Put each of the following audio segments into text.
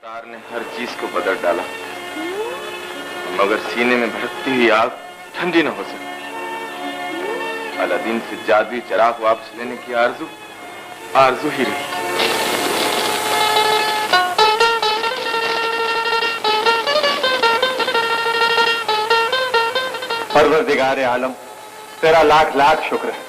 तार ने हर चीज को बदल डाला, मगर सीने में भड़कती हुई आग ठंडी न हो सकी। अलादीन से जादुई चिराग वापस लेने की आरजू ही रही। परवरदिगार आलम, तेरा लाख लाख शुक्र है।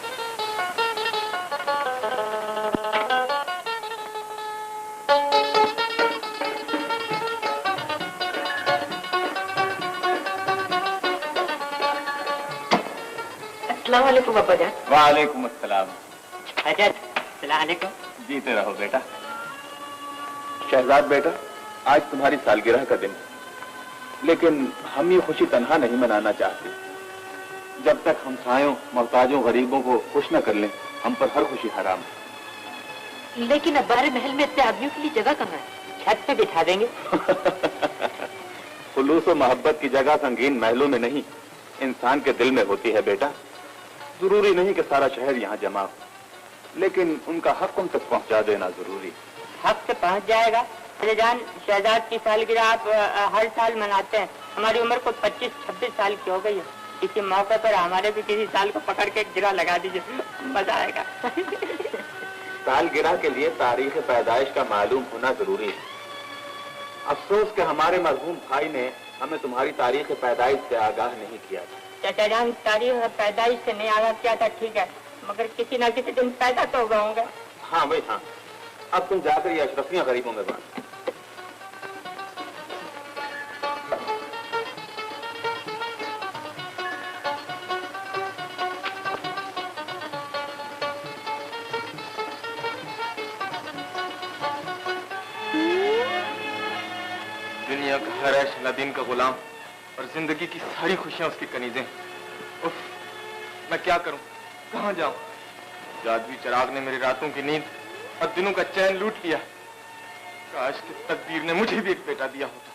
अस्सलाम वालेकुम बाबा जान। वालेकुम अस्सलाम। हजरत सलाम अलैकुम। जीते रहो बेटा। शहजाद बेटा, आज तुम्हारी सालगिरह का दिन है, लेकिन हम ये खुशी तन्हा नहीं मनाना चाहते। जब तक हम सायों, मोहताजों, गरीबों को खुश न कर लें, हम पर हर खुशी हराम है। लेकिन अब्बारे महल में इतने आदमियों के लिए जगह कहाँ है? छत पे बिठा देंगे। खुलूस और मोहब्बत की जगह संगीन महलों में नहीं, इंसान के दिल में होती है बेटा। जरूरी नहीं कि सारा शहर यहाँ जमा हो, लेकिन उनका हक उन तक पहुँचा देना जरूरी। हक से पहुँच जाएगा। जान, शहजाद की सालगिरह आप हर साल मनाते हैं। हमारी उम्र को 25-26 साल की हो गई है। इसी मौके पर हमारे भी किसी साल को पकड़ के गिरा लगा दीजिए, मजा आएगा। सालगिरह के लिए तारीख पैदाइश का मालूम होना जरूरी है। अफसोस कि हमारे मरहूम भाई ने हमें तुम्हारी तारीख पैदाइश से आगाह नहीं किया था। चाचा जान, तारीख पैदाइश से नहीं आगाह किया था, ठीक है, मगर किसी न किसी दिन पैदा तो हुआ होगा। हाँ भाई हाँ। अब तुम जाकर ये अशरफियां गरीबों में बांट। दुनिया का हर ऐश अलादीन का गुलाम और जिंदगी की सारी खुशियां उसकी कनीजें। उफ, मैं क्या करूं, कहां जाऊं? जादुई चिराग ने मेरी रातों की नींद और दिनों का चैन लूट लिया। काश कि तकदीर ने मुझे भी एक बेटा दिया होता।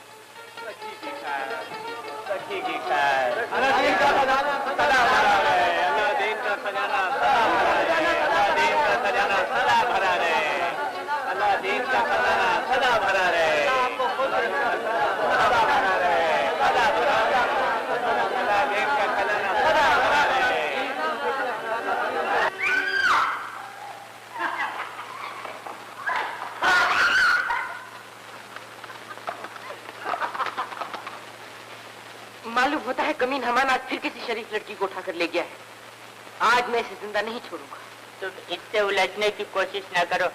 मालूम होता है कमीन हमारा आज फिर किसी शरीफ लड़की को उठाकर ले गया है। आज मैं इसे जिंदा नहीं छोड़ूंगा। तुम इससे उलझने की कोशिश न करो,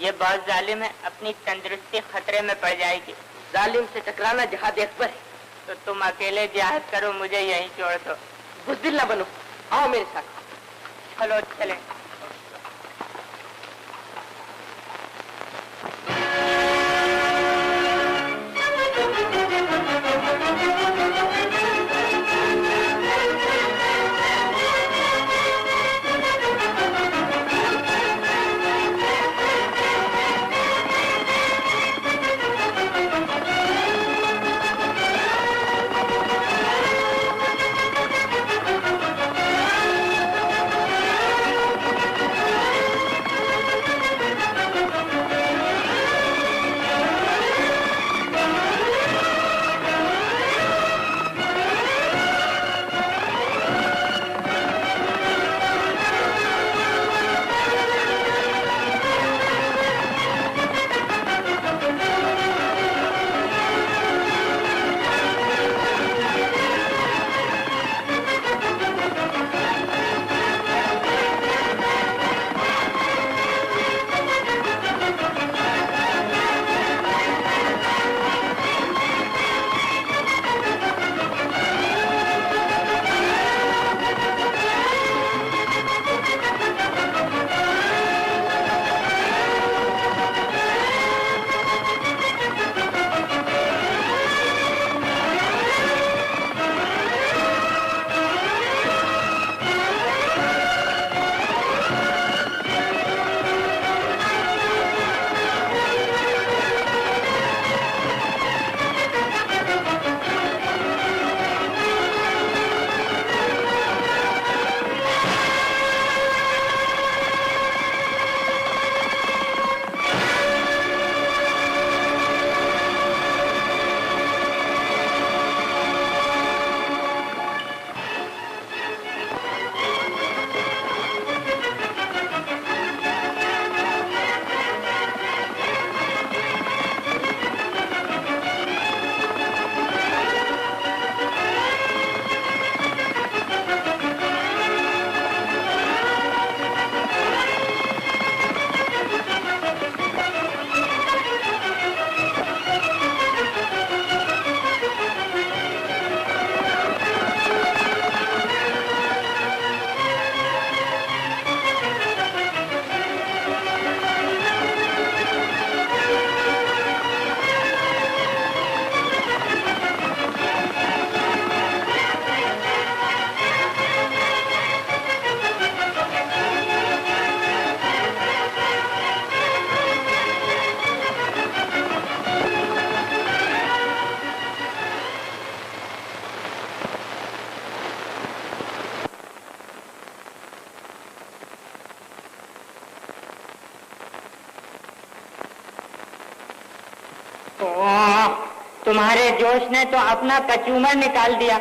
ये बहुत जालिम है, अपनी तंदुरुस्ती खतरे में पड़ जाएगी। जालिम से टकराना जहाद अकबर है। तो तुम अकेले जिहाद करो, मुझे यहीं छोड़ दो। बुज़दिल न बनो, आओ मेरे साथ। चलो चले। तुम्हारे जोश ने तो अपना कचूमर निकाल दिया।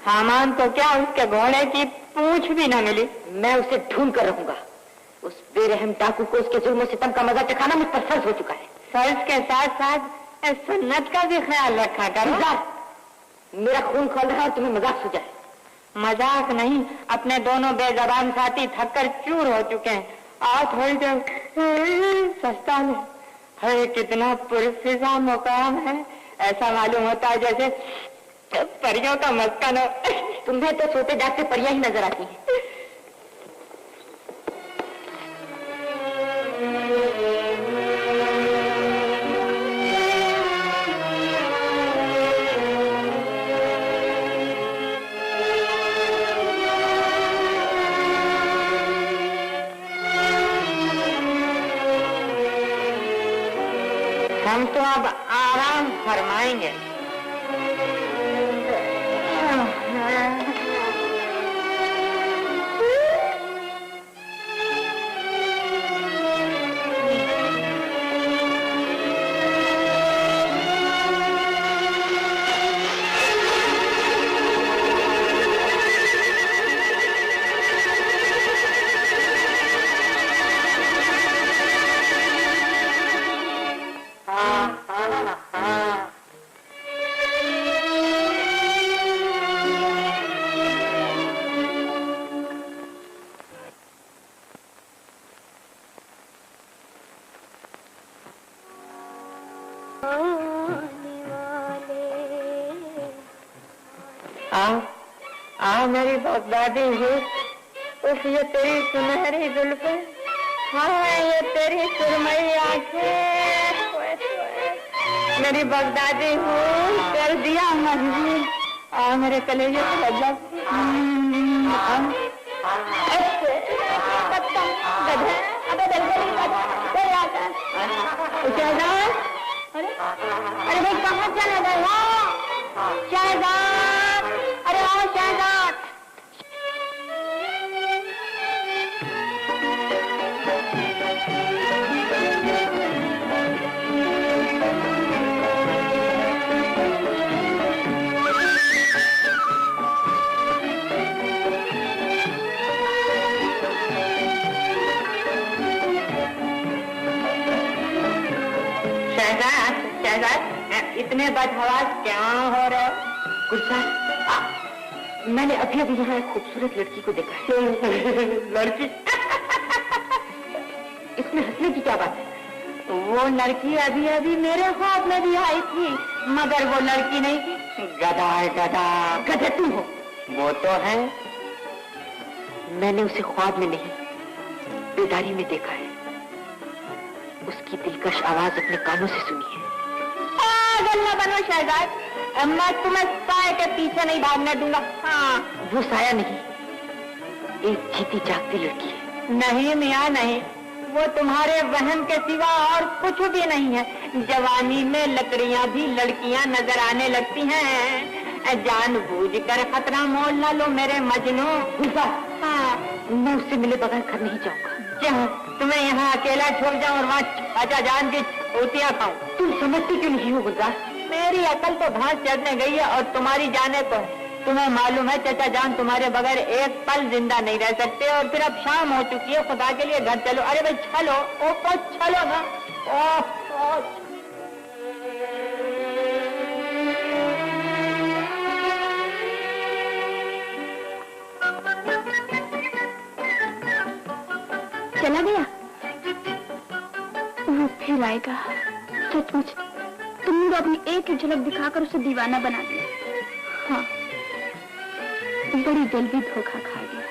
हामान तो क्या, उसके घोड़े की पूंछ भी न मिली। मैं उसे ढूंढ कर रहूंगा। उस बेरहम डाकू को उसके जुल्म सितम का मजा चखाना मुझ पर फर्ज हो चुका है। फर्ज के साथ साथ सुन्नत का भी ख्याल रखा करो। मेरा खून खोल रहा है और तुम्हें मजाक सूझा है। मजाक नहीं, अपने दोनों बेजबान साथी थककर चूर हो चुके हैं। आज थोड़ी देर सस्ता ले। है कितना पुरफिजा मुकाम है, ऐसा मालूम होता है जैसे परियों का मस्कन हो। तुम्हें तो सोते जागते परियां ही नजर आती हैं। हम तो अब आराम फरमाएंगे। आ मेरी बगदादी है। उफ, ये तेरी सुनहरी जुल्फे, हाँ ये तेरी सुरमई आंखें, मेरी बगदादी हूँ, कर दिया मजबूर। आ मेरे कलेजे को लग अरे भाई कहाँ चला गया शहजाद? अरे आओ शहजाद। शहजाद, इतने बदहवास क्यों हो रहे हो? गुलजार, मैंने अभी अभी यहाँ एक खूबसूरत लड़की को देखा है। लड़की? इसमें हंसने की क्या बात है? वो लड़की अभी अभी मेरे ख्वाब में भी आई थी, मगर वो लड़की नहीं थी। गधा है गधा। गधा तुम हो। वो तो है। मैंने उसे ख्वाब में नहीं, बेदारी में देखा है। उसकी दिलकश आवाज अपने कानों से सुनी है। पागल न बनो शहजाद, मैं तुम्हें साए के पीछे नहीं भागने दूंगा। हाँ, वो साया नहीं, एक जीती जागती लड़की है। नहीं मियाँ नहीं, वो तुम्हारे वहम के सिवा और कुछ भी नहीं है। जवानी में लकड़ियां भी लड़कियां नजर आने लगती हैं। जानबूझकर खतरा मोल ना लो मेरे मजनू। हाँ, मैं उससे मिले बगैर घर नहीं जाऊंगा। तुम्हें यहाँ अकेला छोड़ जाऊं और वहाँ चाचा जान की रोटियां खाऊं? तुम समझती क्यों नहीं हो गुलजार? मेरी अकल तो घास चढ़ने गई है और तुम्हारी जाने तो है। तुम्हें मालूम है चाचा जान तुम्हारे बगैर एक पल जिंदा नहीं रह सकते। और फिर अब शाम हो चुकी है, खुदा के लिए घर चलो। अरे भाई चलो, ओ चलो ना। चला गया? वो फिर आएगा। सचमुच तुमने तो अपनी एक ही झलक दिखाकर उसे दीवाना बना दिया। हाँ, बड़ी जल्दी धोखा खा गया।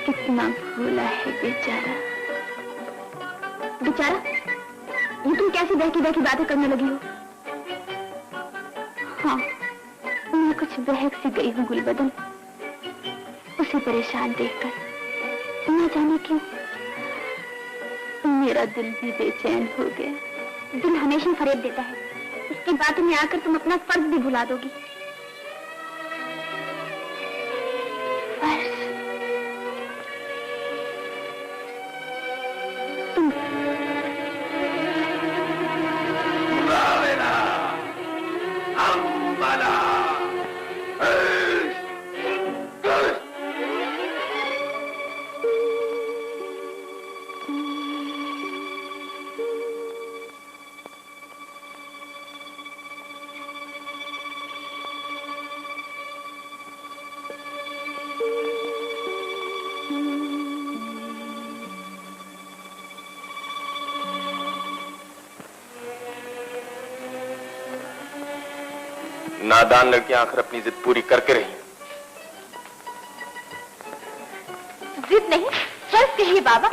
कितना भूला है बेचारा। बेचारा, ये तुम कैसी बहकी बहकी बातें करने लगी हो? हाँ, मैं कुछ बहक सी गई हूँ गुलबदन। उसे परेशान देखकर न जाने क्यों मेरा दिल भी बेचैन हो गया। दिल हमेशा फरेब देता है, उसकी बातों में आकर तुम अपना फर्ज भी भुला दोगी। नादान लड़कियां आखिर अपनी जिद पूरी करके रही। जिद नहीं, शर्त कही बाबा।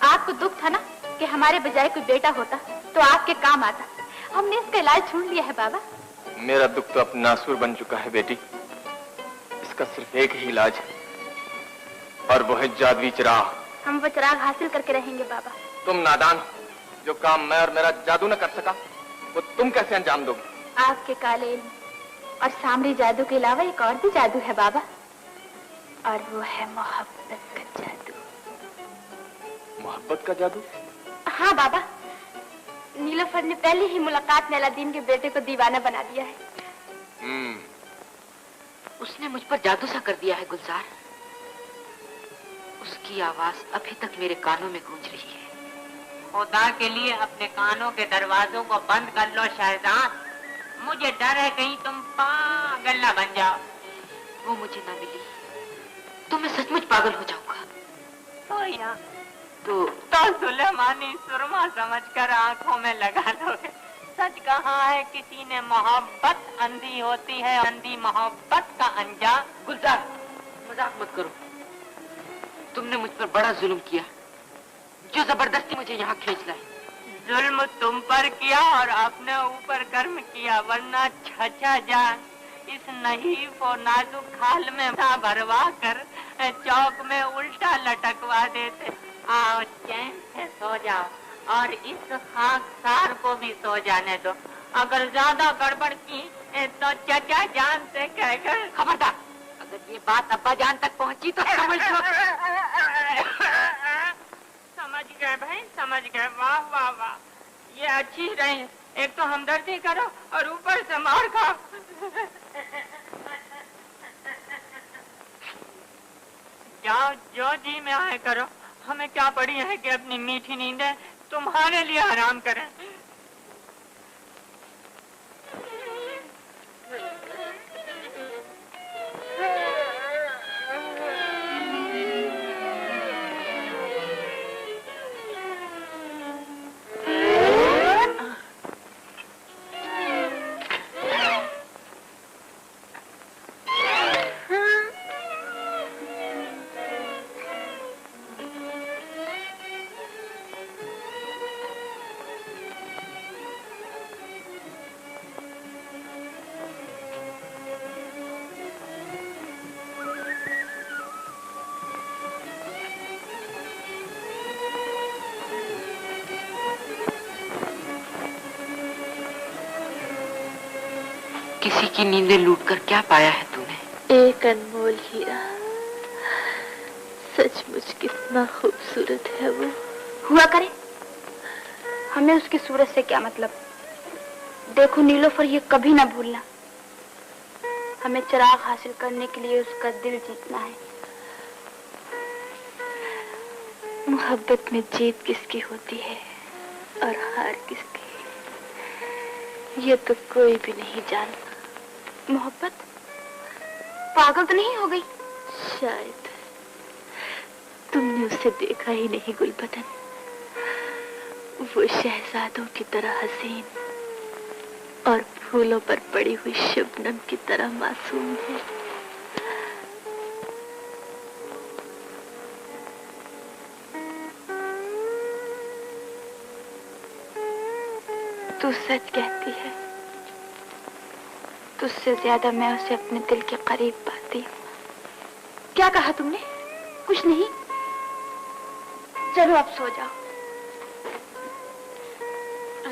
आपको दुख था ना कि हमारे बजाय कोई बेटा होता तो आपके काम आता। हमने इसका इलाज ढूंढ लिया है बाबा। मेरा दुख तो अब नासूर बन चुका है बेटी। इसका सिर्फ एक ही इलाज है और वो है जादुई चिराग। हम वो चिराग हासिल करके रहेंगे बाबा। तुम नादान हो। जो काम मैं और मेरा जादू न कर सका वो तुम कैसे अंजाम दोगे? आपके काले इल्म और सामरी जादू के अलावा एक और भी जादू है बाबा, और वो है मोहब्बत का जादू। मोहब्बत का जादू? हाँ बाबा, नीलोफर ने पहली ही मुलाकात में अलादीन के बेटे को दीवाना बना दिया है। उसने मुझ पर जादू सा कर दिया है गुलजार। उसकी आवाज अभी तक मेरे कानों में गूंज रही है। खुदा के लिए अपने कानों के दरवाजों को बंद कर लो शहजाद। मुझे डर है कहीं तुम पागल ना बन जाओ। वो मुझे ना मिली तो मैं सचमुच पागल हो जाऊंगा। तो सुलेमानी सुरमा समझकर आंखों में लगा लोगे। सच कहा है किसी ने, मोहब्बत अंधी होती है, अंधी मोहब्बत का अंजाम। गुलजार, मजाक मत करो। तुमने मुझ पर बड़ा जुल्म किया, जो जबरदस्ती मुझे यहाँ खींच लाए। जुल्म तुम पर किया और अपने ऊपर कर्म किया, वरना छचा जान इस नहीफ और नाजुक खाल में भरवा कर चौक में उल्टा लटकवा देते। आओ चैन से सो जाओ और इस खाकसार को भी सो जाने दो। अगर ज्यादा गड़बड़ की तो चचा जान से कहकर। खबरदार, अगर ये बात अब्बा जान तक पहुंची तो समझ लो। समझ गए भाई, समझ गए। वाह वाह वाह, ये अच्छी रही। एक तो हमदर्दी करो और ऊपर से मार खाओ। जाओ, जो जी में आए करो। हमें क्या पड़ी है कि अपनी मीठी नींदें तुम्हारे लिए आराम करें। किसी की नींदें लूटकर क्या पाया है तूने? एक अनमोल हीरा। सचमुच कितना खूबसूरत है वो। हुआ करे, हमें उसकी सूरत से क्या मतलब। देखो नीलोफर, ये कभी ना भूलना, हमें चिराग हासिल करने के लिए उसका दिल जीतना है। मोहब्बत में जीत किसकी होती है और हार किसकी, ये तो कोई भी नहीं जानता। मोहब्बत? पागल तो नहीं हो गई? शायद तुमने उसे देखा ही नहीं गुलबदन। वो शहजादों की तरह हसीन और फूलों पर पड़ी हुई शबनम की तरह मासूम है। तू सच कहती है, तुझसे ज्यादा मैं उसे अपने दिल के करीब पाती हूँ। क्या कहा तुमने? कुछ नहीं। चलो अब सो जाओ,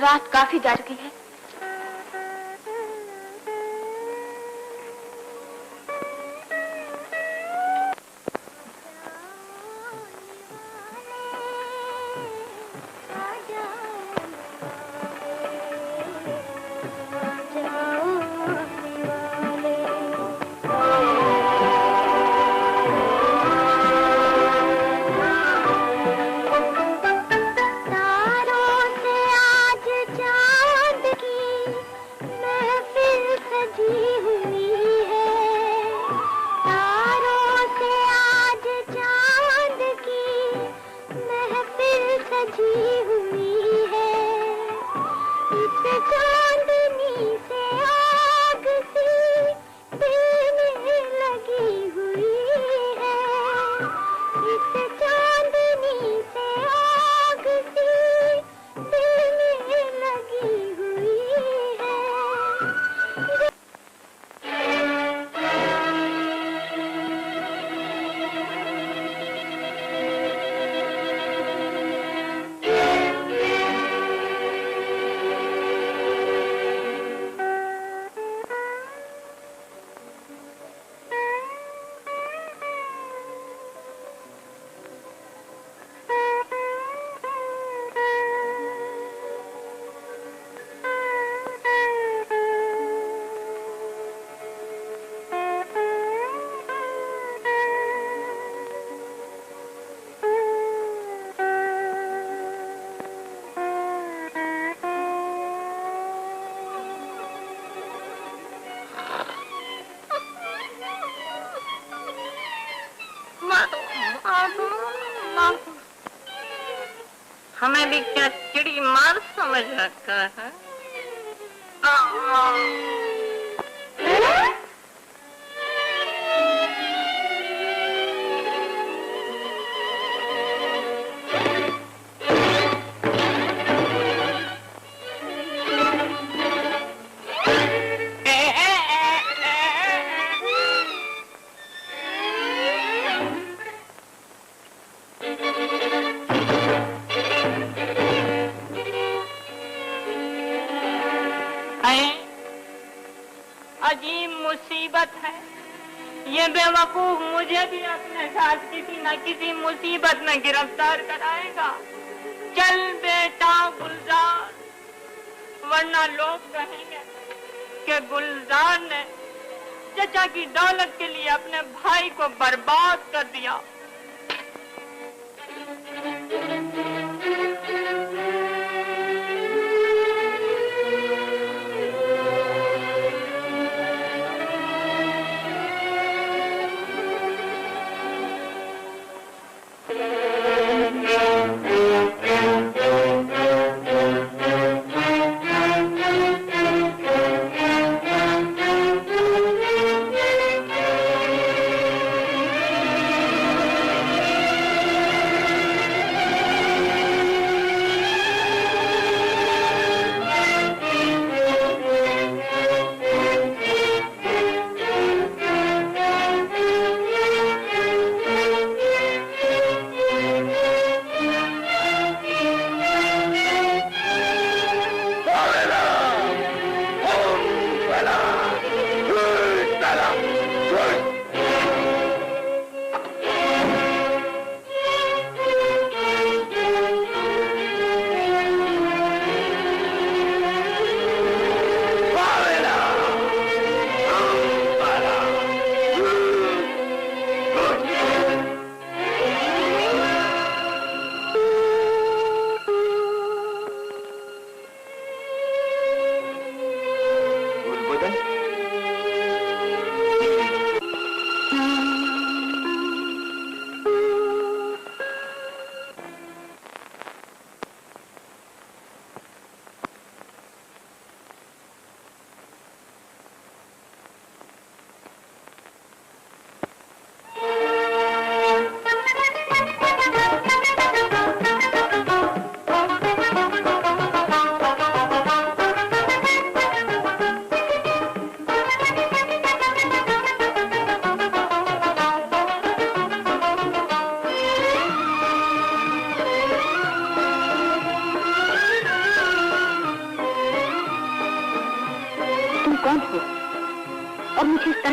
रात काफी जा चुकी है। चांदनी से आग सी हमें भी क्या चिड़ी मार समझ रखा है? अजीब मुसीबत है ये बेवकूफ, मुझे भी अपने साथ किसी न किसी मुसीबत में गिरफ्तार कराएगा। चल बेटा गुलजार, वरना लोग कहेंगे कि गुलजार ने चचा की दौलत के लिए अपने भाई को बर्बाद कर दिया।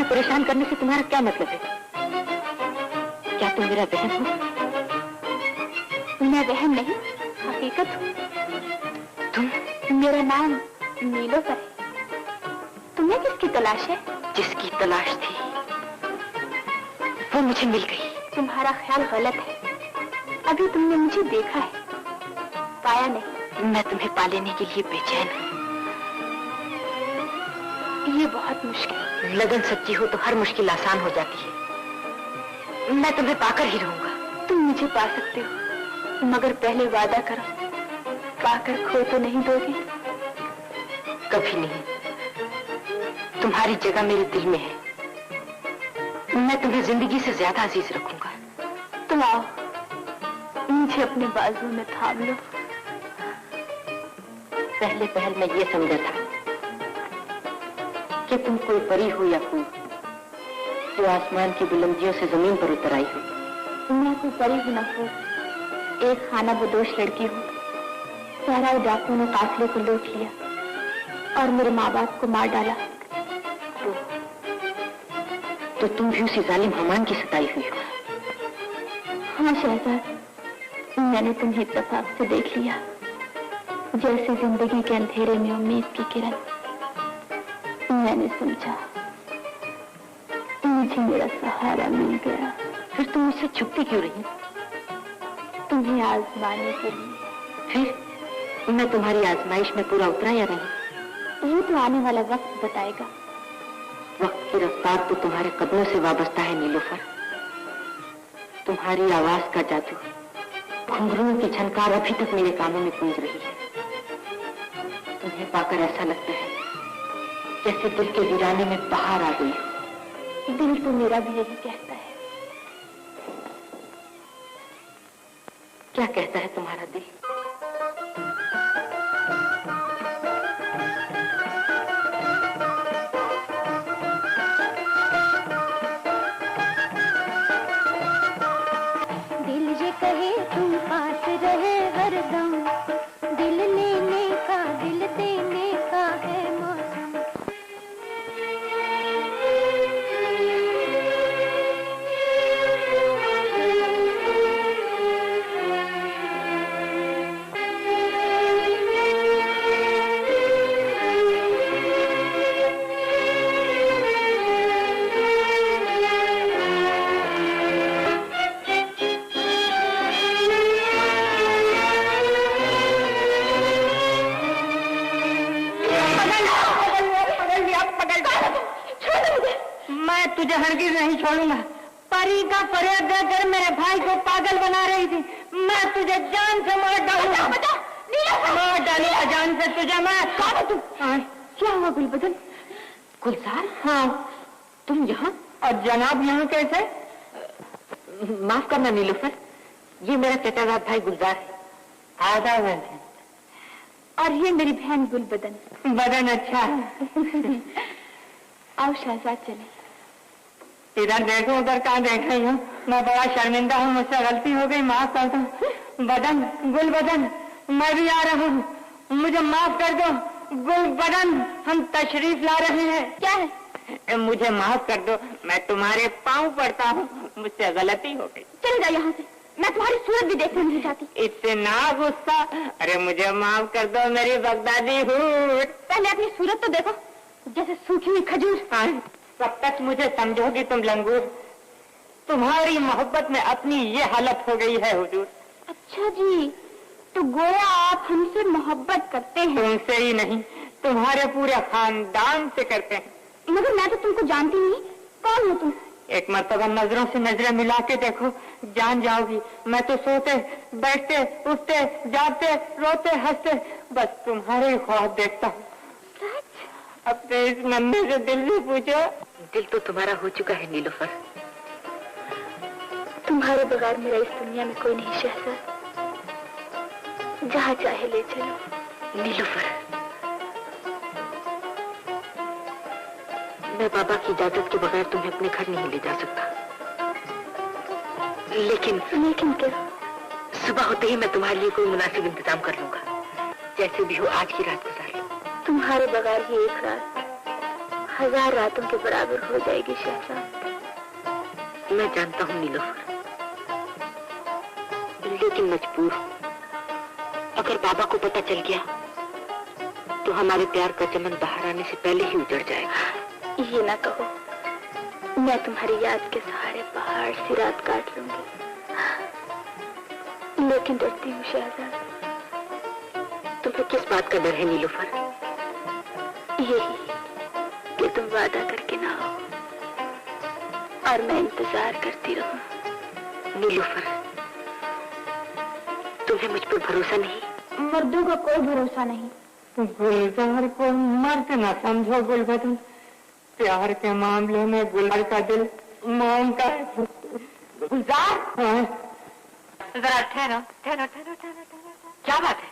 परेशान करने से तुम्हारा क्या मतलब है? क्या तुम मेरा बहन हो? मैं बहन नहीं, हकीकत हूँ। तुम? मेरा नाम नीलोफर है। तुम्हें किसकी तलाश है? जिसकी तलाश थी वो मुझे मिल गई। तुम्हारा ख्याल गलत है। अभी तुमने मुझे देखा है, पाया नहीं। मैं तुम्हें पा लेने के लिए बेचैन हूँ। ये बहुत मुश्किल। लगन सच्ची हो तो हर मुश्किल आसान हो जाती है। मैं तुम्हें पाकर ही रहूंगा। तुम मुझे पा सकते हो, मगर पहले वादा करो, पाकर खो तो नहीं दोगे? कभी नहीं। तुम्हारी जगह मेरे दिल में है। मैं तुम्हें जिंदगी से ज्यादा अजीज रखूंगा। तुम आओ, मुझे अपने बाजू में थाम लो। पहले पहल मैं ये समझा था कि तुम कोई परी हो या फूल जो आसमान की बुलंदियों से जमीन पर उतर आई हो। मैं कोई परी हूं ना फूल, एक खाना बदोश लड़की हूँ। सहराई डाकुओं ने काफिले को लूट लिया और मेरे माँ बाप को मार डाला। तो तुम भी उसी जालिम हमान की सताई हुई हो। हाँ शहजाद, मैंने तुम्हें इत्तेफाक से देख लिया, जैसे जिंदगी के अंधेरे में उम्मीद की किरण। मैंने समझा मुझे मेरा सहारा मिल गया। फिर तुम मुझसे छुपती क्यों रही? तुम्हें आजमाने के लिए। फिर मैं तुम्हारी आजमाइश में पूरा उतरा या नहीं? ये तो आने वाला वक्त बताएगा। वक्त की रफ्तार तो तुम्हारे कदमों से वाबस्ता है नीलोफर। तुम्हारी आवाज का जादू घुंघरुओं की झनकार अभी तक मेरे कानों में गूंज रही है। तुम्हें पाकर ऐसा लगता है जैसे दिल के वीराने में बाहर आ गई हो। दिल तो मेरा भी यही कहता है। क्या कहता है तुम्हारा दिल? दिल ये कहे तुम पास रहे हरदम, दिल लेने का दिल देने का है मौसम। तुझे हरगिज नहीं छोड़ूंगा। परी का फरियाद देकर मेरे भाई को पागल बना रही थी। मैं तुझे जान से मार डालूंगा। मार डालूंगा जान से तुझे मैं। क्या हुआ गुलबदन? गुलजार? हाँ, तुम यहाँ? और जनाब यहाँ कैसे? माफ करना नीलूफर, ये मेरा चचाजाद भाई गुलजार है। आधा वैसे। और ये मेरी बहन गुलबदन। बदन अच्छा है। आओ शहजाद चले। इधर देखो उधर कहाँ देख रही हूँ? मैं बड़ा शर्मिंदा हूँ, मुझसे गलती हो गई, माफ कर दो। बदन, गुलबदन, मैं भी आ रहा हूँ, मुझे माफ कर दो। गुलबदन, हम तशरीफ ला रहे हैं। क्या है? मुझे माफ कर दो, मैं तुम्हारे पाँव पड़ता हूँ, मुझसे गलती हो गई। चल जाओ यहाँ से, मैं तुम्हारी सूरत भी देखना नहीं चाहती। इतना गुस्सा? अरे मुझे माफ कर दो मेरी बगदादी हूँ। पहले अपनी सूरत तो देखो, जैसे सूखी हुई खजूर। कब तक मुझे समझोगी तुम लंगूर? तुम्हारी मोहब्बत में अपनी ये हालत हो गई है हुजूर। अच्छा जी, तो गोया आप हमसे मोहब्बत करते हैं? तुमसे ही नहीं, तुम्हारे पूरे खानदान से करते हैं। मगर मैं तो तुमको जानती नहीं, कौन हो तुम? एक मर्तबा नजरों से नजरें मिला के देखो, जान जाओगी। मैं तो सोते बैठते उठते जागते रोते हंसते बस तुम्हारे ही ख्वाब देखता हूँ। अपने इस नन्हे से दिल से पूछो। दिल तो तुम्हारा हो चुका है नीलूफर। तुम्हारे बगैर मेरा इस दुनिया में कोई नहीं शहजाद, जहाँ चाहे ले चलो। नीलूफर, मैं बाबा की इजाजत के बगैर तुम्हें अपने घर नहीं ले जा सकता। लेकिन क्या? सुबह होते ही मैं तुम्हारे लिए कोई मुनासिब इंतजाम कर लूंगा। जैसे भी हो आज की रात गुजार लो। तुम्हारे बगैर ही एक रात 1000 रातों के बराबर हो जाएगी शहजाद। मैं जानता हूँ नीलूफर, लेकिन मजबूर हूँ। अगर बाबा को पता चल गया तो हमारे प्यार का चमन बाहर आने से पहले ही उजड़ जाएगा। ये ना कहो, मैं तुम्हारी याद के सहारे पहाड़ सी रात काट लूंगी। लेकिन डरती हूँ शहजाद। तुम्हें किस बात का डर है नीलूफर? यही कि तुम वादा करके ना आओ और मैं इंतजार करती रहूं। नीलूफर, तुम्हें मुझ पर भरोसा नहीं? मर्दों का कोई भरोसा नहीं। गुलजार को मर्द न समझो गुलबदन। प्यार के मामले में गुलजार का दिल मांगता है। गुलजार? जरा ठहरो। क्या बात है?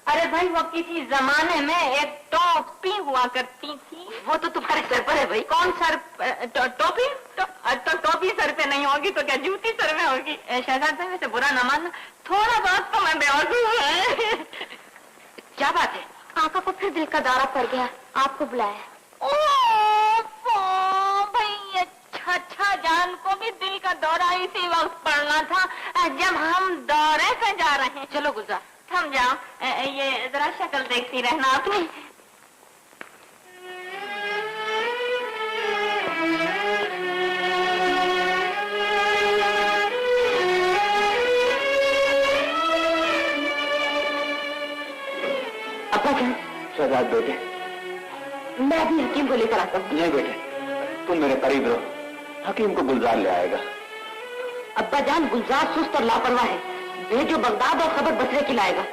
अरे भाई, वो किसी जमाने में एक टोपी हुआ करती थी। वो तो तुम्हारे सर पर है भाई। कौन सर? टोपी? तो टोपी सर पे नहीं होगी तो क्या जूती सर में होगी? शहजाद भाई, वैसे बुरा न मानना, थोड़ा बहुत तो मैं बेवकूफ है। क्या बात है? आका को फिर दिल का दौरा पड़ गया, आपको बुलाया। भाई, अच्छा जान को भी दिल का दौरा इसी वक्त पड़ना था जब हम दौरे से जा रहे हैं। चलो गुलजार, थम जाओ, ये जरा शक्ल देखती रहना अपनी। अब्बा जान। शहजाद बेटे, मैं भी हकीम को लेकर आता हूँ। नहीं बेटे, तुम मेरे करीब रहो, हकीम को गुलजार ले आएगा। अब्बा जान, गुलजार सुस्त और लापरवाह है, भेजो बगदाद और खबर बसरे की लाएगा।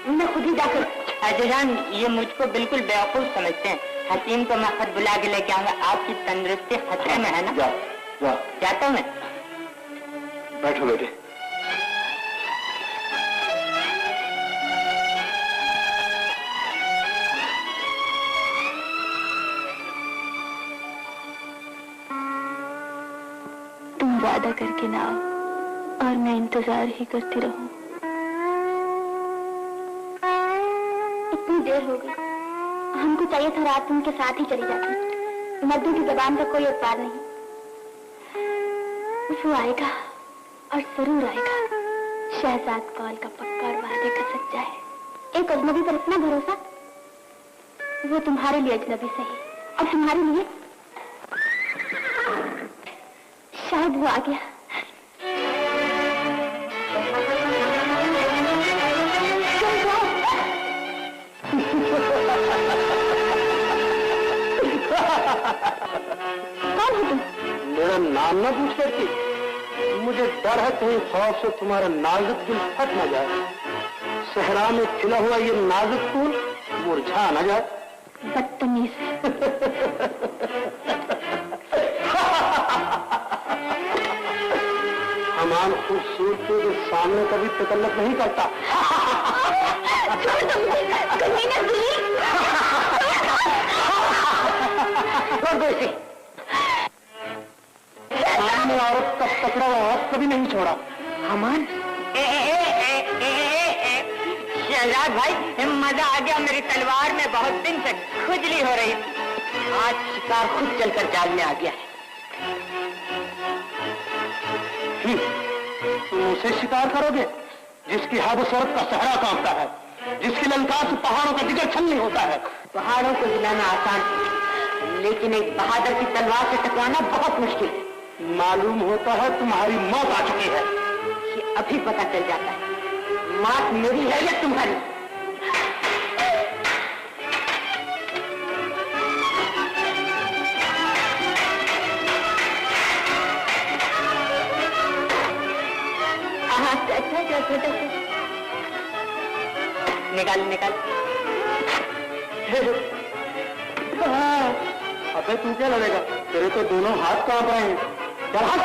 मैं खुद ही जाकर। शाहजहां ये मुझको बिल्कुल बेवकूफ समझते हैं। हकीम को मैं खुद बुला के लेके आऊंगा। आपकी तंदुरुस्ती खतरे में है ना। जाता हूँ मैं। बैठो बेटे। तुम वादा करके ना आओ और मैं इंतजार ही करती रहूं। इतनी देर हो गई, हमको चाहिए था रात उनके साथ ही चली जाती। मर्दों की जबान का कोई उत्पाद नहीं। वो आएगा और जरूर आएगा। शहजाद कौल का पक्का और वादे का सच्चा है। एक अजनबी पर इतना भरोसा, वो तुम्हारे लिए अजनबी सही और तुम्हारे लिए शायद वो आ गया। कौन हो तुम? मेरा नाम ना पूछ करती। मुझे डर है कहीं खौफ से तुम्हारा नाजुक दिल फट ना जाए। सहरा में खिला हुआ ये नाजुक फूल मुरझा न जाए। बदतमीज। हमारी खूबसूरती के सामने कभी तकल्लुफ नहीं करता। सामने औरत का पकड़ा हुआ हाथ कभी नहीं छोड़ा। हमान शहजाद भाई, मजा आ गया। मेरी तलवार में बहुत दिन से खुजली हो रही थी। आज शिकार खुद चलकर जाल में आ गया है। तुम उसे शिकार करोगे जिसकी हाबसरत का सहरा कांपता है, जिसकी ललकार से पहाड़ों का जिगर छलनी होता है। पहाड़ों को हिलाना आसान है, लेकिन एक बहादुर की तलवार से टकराना बहुत मुश्किल है। मालूम होता है तुम्हारी मौत आ चुकी है। ये अभी पता चल जाता है मौत मेरी है या तुम्हारी। निकाल निकाल। अबे तू क्या लड़ेगा? तेरे तो दोनों हाथ कांप रहे हैं। चल हट।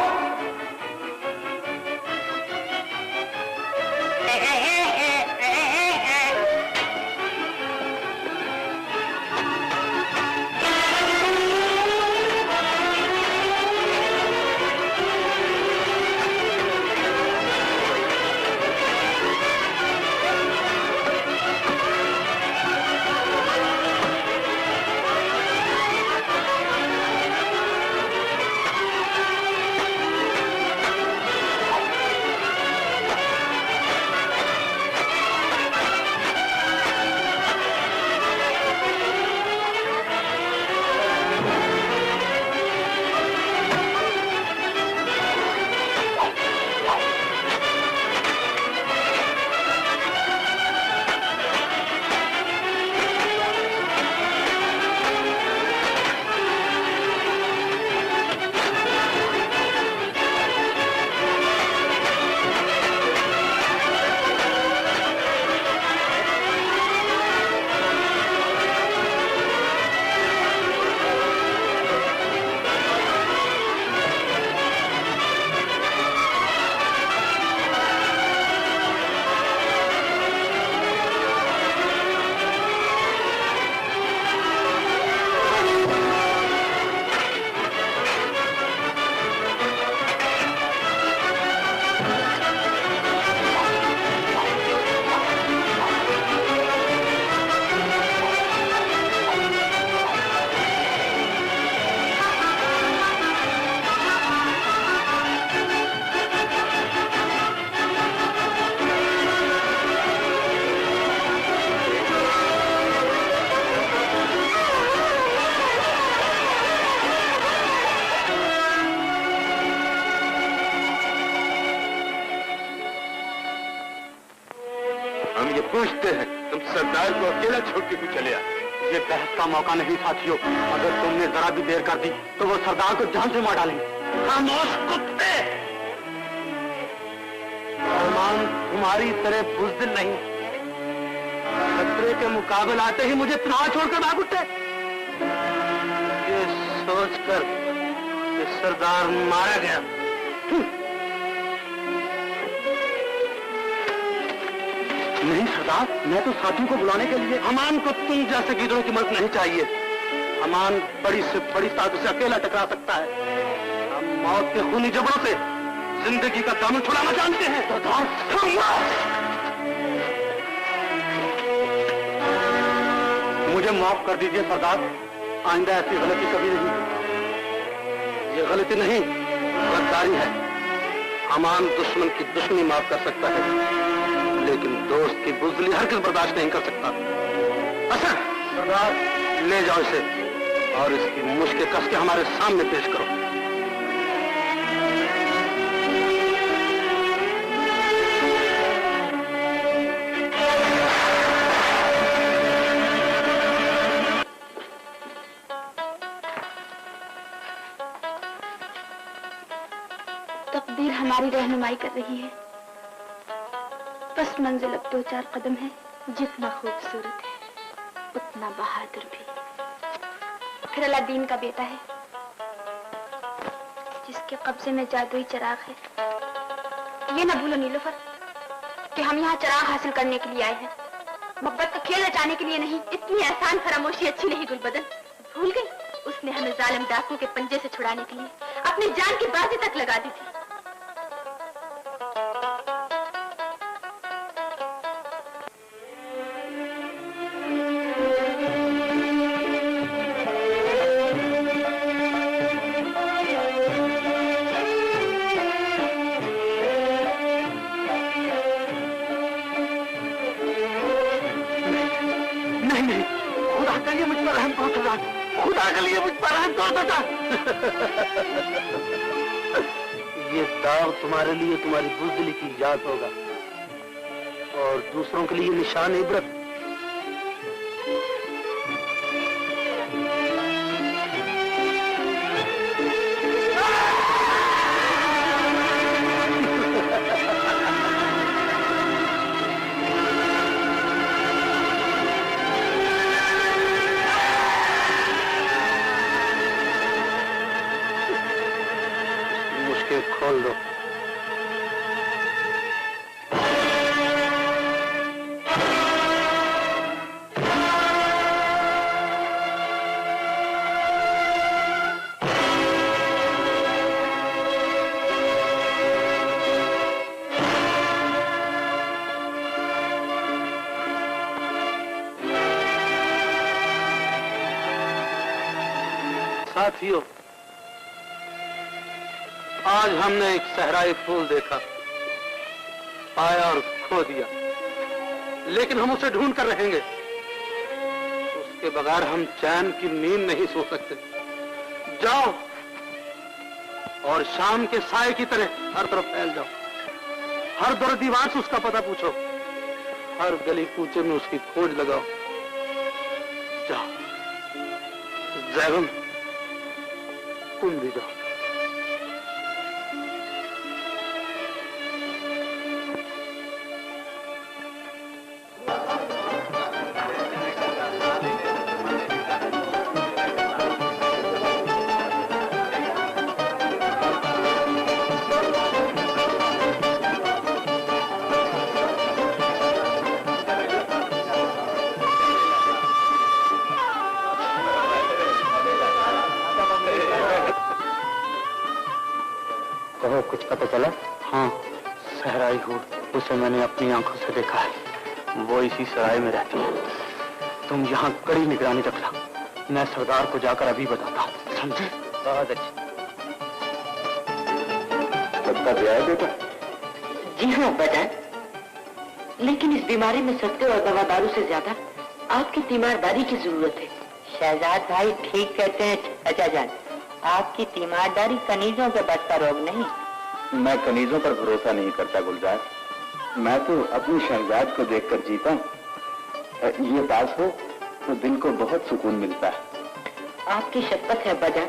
पूछते हैं तुम सरदार को अकेला छोड़ के क्यों चले आए? ये बहस का मौका नहीं साथियों। अगर तुमने जरा भी देर कर दी तो वो सरदार को जान से मार डालेंगे। खामोश कुत्ते! फरमान तुम्हारी तरह बुज़दिल नहीं। खतरे के मुकाबले आते ही मुझे तनहा छोड़कर भाग उठे, ये सोचकर कि सरदार मारा गया। नहीं सरदार, मैं तो साथियों को बुलाने के लिए। अमान को तुम जैसे गीदड़ों की मदद नहीं चाहिए। अमान बड़ी से बड़ी ताकत से अकेला टकरा सकता है। हम मौत के खूनी जबड़ों से जिंदगी का दामन छुड़ाना जानते हैं। मुझे माफ कर दीजिए सरदार, आइंदा ऐसी गलती कभी नहीं। ये गलती नहीं, गद्दारी है। अमान दुश्मन की दुश्मनी माफ कर सकता है, लेकिन दोस्त की बुज़दिली हरगिज़ बर्दाश्त नहीं कर सकता। अच्छा सरदार, ले जाओ इसे और इसकी मुश्किल कस के हमारे सामने पेश करो। तकदीर हमारी रहनुमाई कर रही है, बस मंजिल अब 2-4 कदम है। जितना खूबसूरत है उतना बहादुर भी। फिर अलादीन का बेटा है, जिसके कब्जे में जादुई चिराग है। ये ना भूलो नीलोफर कि हम यहाँ चिराग हासिल करने के लिए आए हैं, मोहब्बत का खेल रचाने के लिए नहीं। इतनी आसान फरामोशी अच्छी नहीं गुलबदन। भूल गई, उसने हमें जालिम डाकू के पंजे से छुड़ाने के लिए अपनी जान की बाजी तक लगा दी थी। खुदा के लिए मुझ पर रहम कर बेटा। ये दाग तुम्हारे लिए तुम्हारी बुज़दिली की याद होगा और दूसरों के लिए निशान इबरत। खोल दो। साथियों, आज हमने एक सहराई फूल देखा, पाया और खो दिया, लेकिन हम उसे ढूंढ कर रहेंगे। उसके बगैर हम चैन की नींद नहीं सो सकते। जाओ और शाम के साए की तरह हर तरफ फैल जाओ। हर दर दीवार से उसका पता पूछो, हर गली कूचे में उसकी खोज लगाओ। जाओ जैगम, तुम भी जाओ। कुछ पता चला? हाँ, सहराई हूँ, उसे मैंने अपनी आंखों से देखा है। वो इसी सराय में रहती है। तुम यहाँ कड़ी निगरानी रखना, मैं सरदार को जाकर अभी बताता हूँ, समझे? बहुत अच्छी। सबका ब्याह है बेटा? जी हाँ अब्बाजान, लेकिन इस बीमारी में सत्ते और दवादारू से ज्यादा आपकी तीमारदारी की जरूरत है। शहजाद भाई ठीक कहते हैं चाचा जान, आपकी तीमारदारी कनीजों के बस का रोग नहीं। मैं कनीजों पर भरोसा नहीं करता गुलजार, मैं तो अपनी शहजाद को देखकर जीता हूँ। ये पास हो तो दिल को बहुत सुकून मिलता है। आपकी शपथ है अब्बाजान।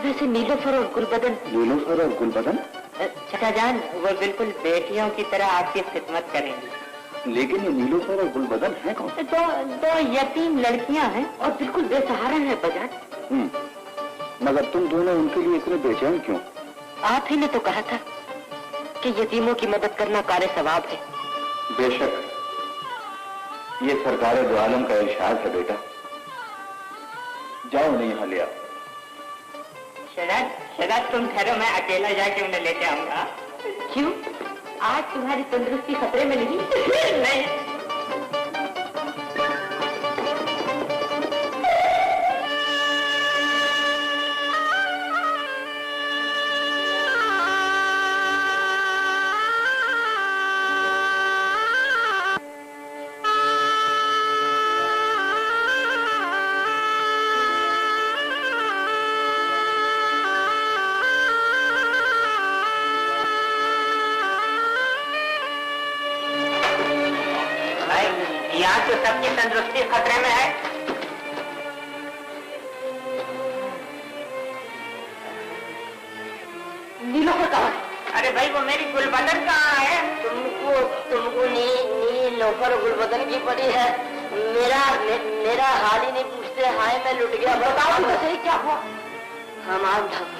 वैसे नीलोफर और गुलबदन। नीलोफर और गुलबदन? चाचा जान, वो बिल्कुल बेटियों की तरह आपकी खिदमत करेंगी। लेकिन ये नीलोफर और गुलबदन है कौन? दो यतीम लड़कियां हैं और बिल्कुल बेसहारा है बजान। मगर तुम दोनों उनके लिए इतने बेचैन क्यों? आप ही ने तो कहा था कि यतीमों की मदद करना कार्य सवाब है। बेशक, ये सरकार दो आलम का इरशाद है बेटा। जाओ उन्हें यहाँ ले आओ। शराब तुम ठहरो, मैं अकेला जाके उन्हें लेके आऊंगा। क्यों? आज तुम्हारी तंदुरुस्ती खतरे में नहीं? नहीं। यहाँ तो सबकी तंदुरुस्ती खतरे में है। नीलोफर कहाँ है? अरे भाई, वो मेरी गुलबदन कहाँ है? तुमको नीलोफर गुलबदन की पड़ी है। मेरा हाल ही नहीं पूछते। हाय, मैं लुट गया। बताओ तो सही क्या हुआ? हमान डाकू।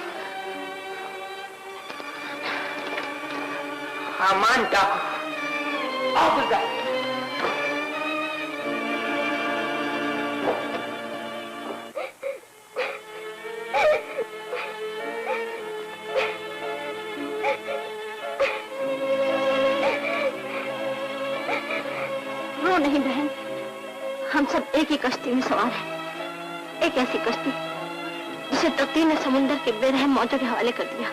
हमान डाकू। आओ नहीं बहन, हम सब एक ही कश्ती में सवार हैं। एक ऐसी कश्ती जिसे तकदीर ने समुद्र के बेरहम मौजों के हवाले कर दिया।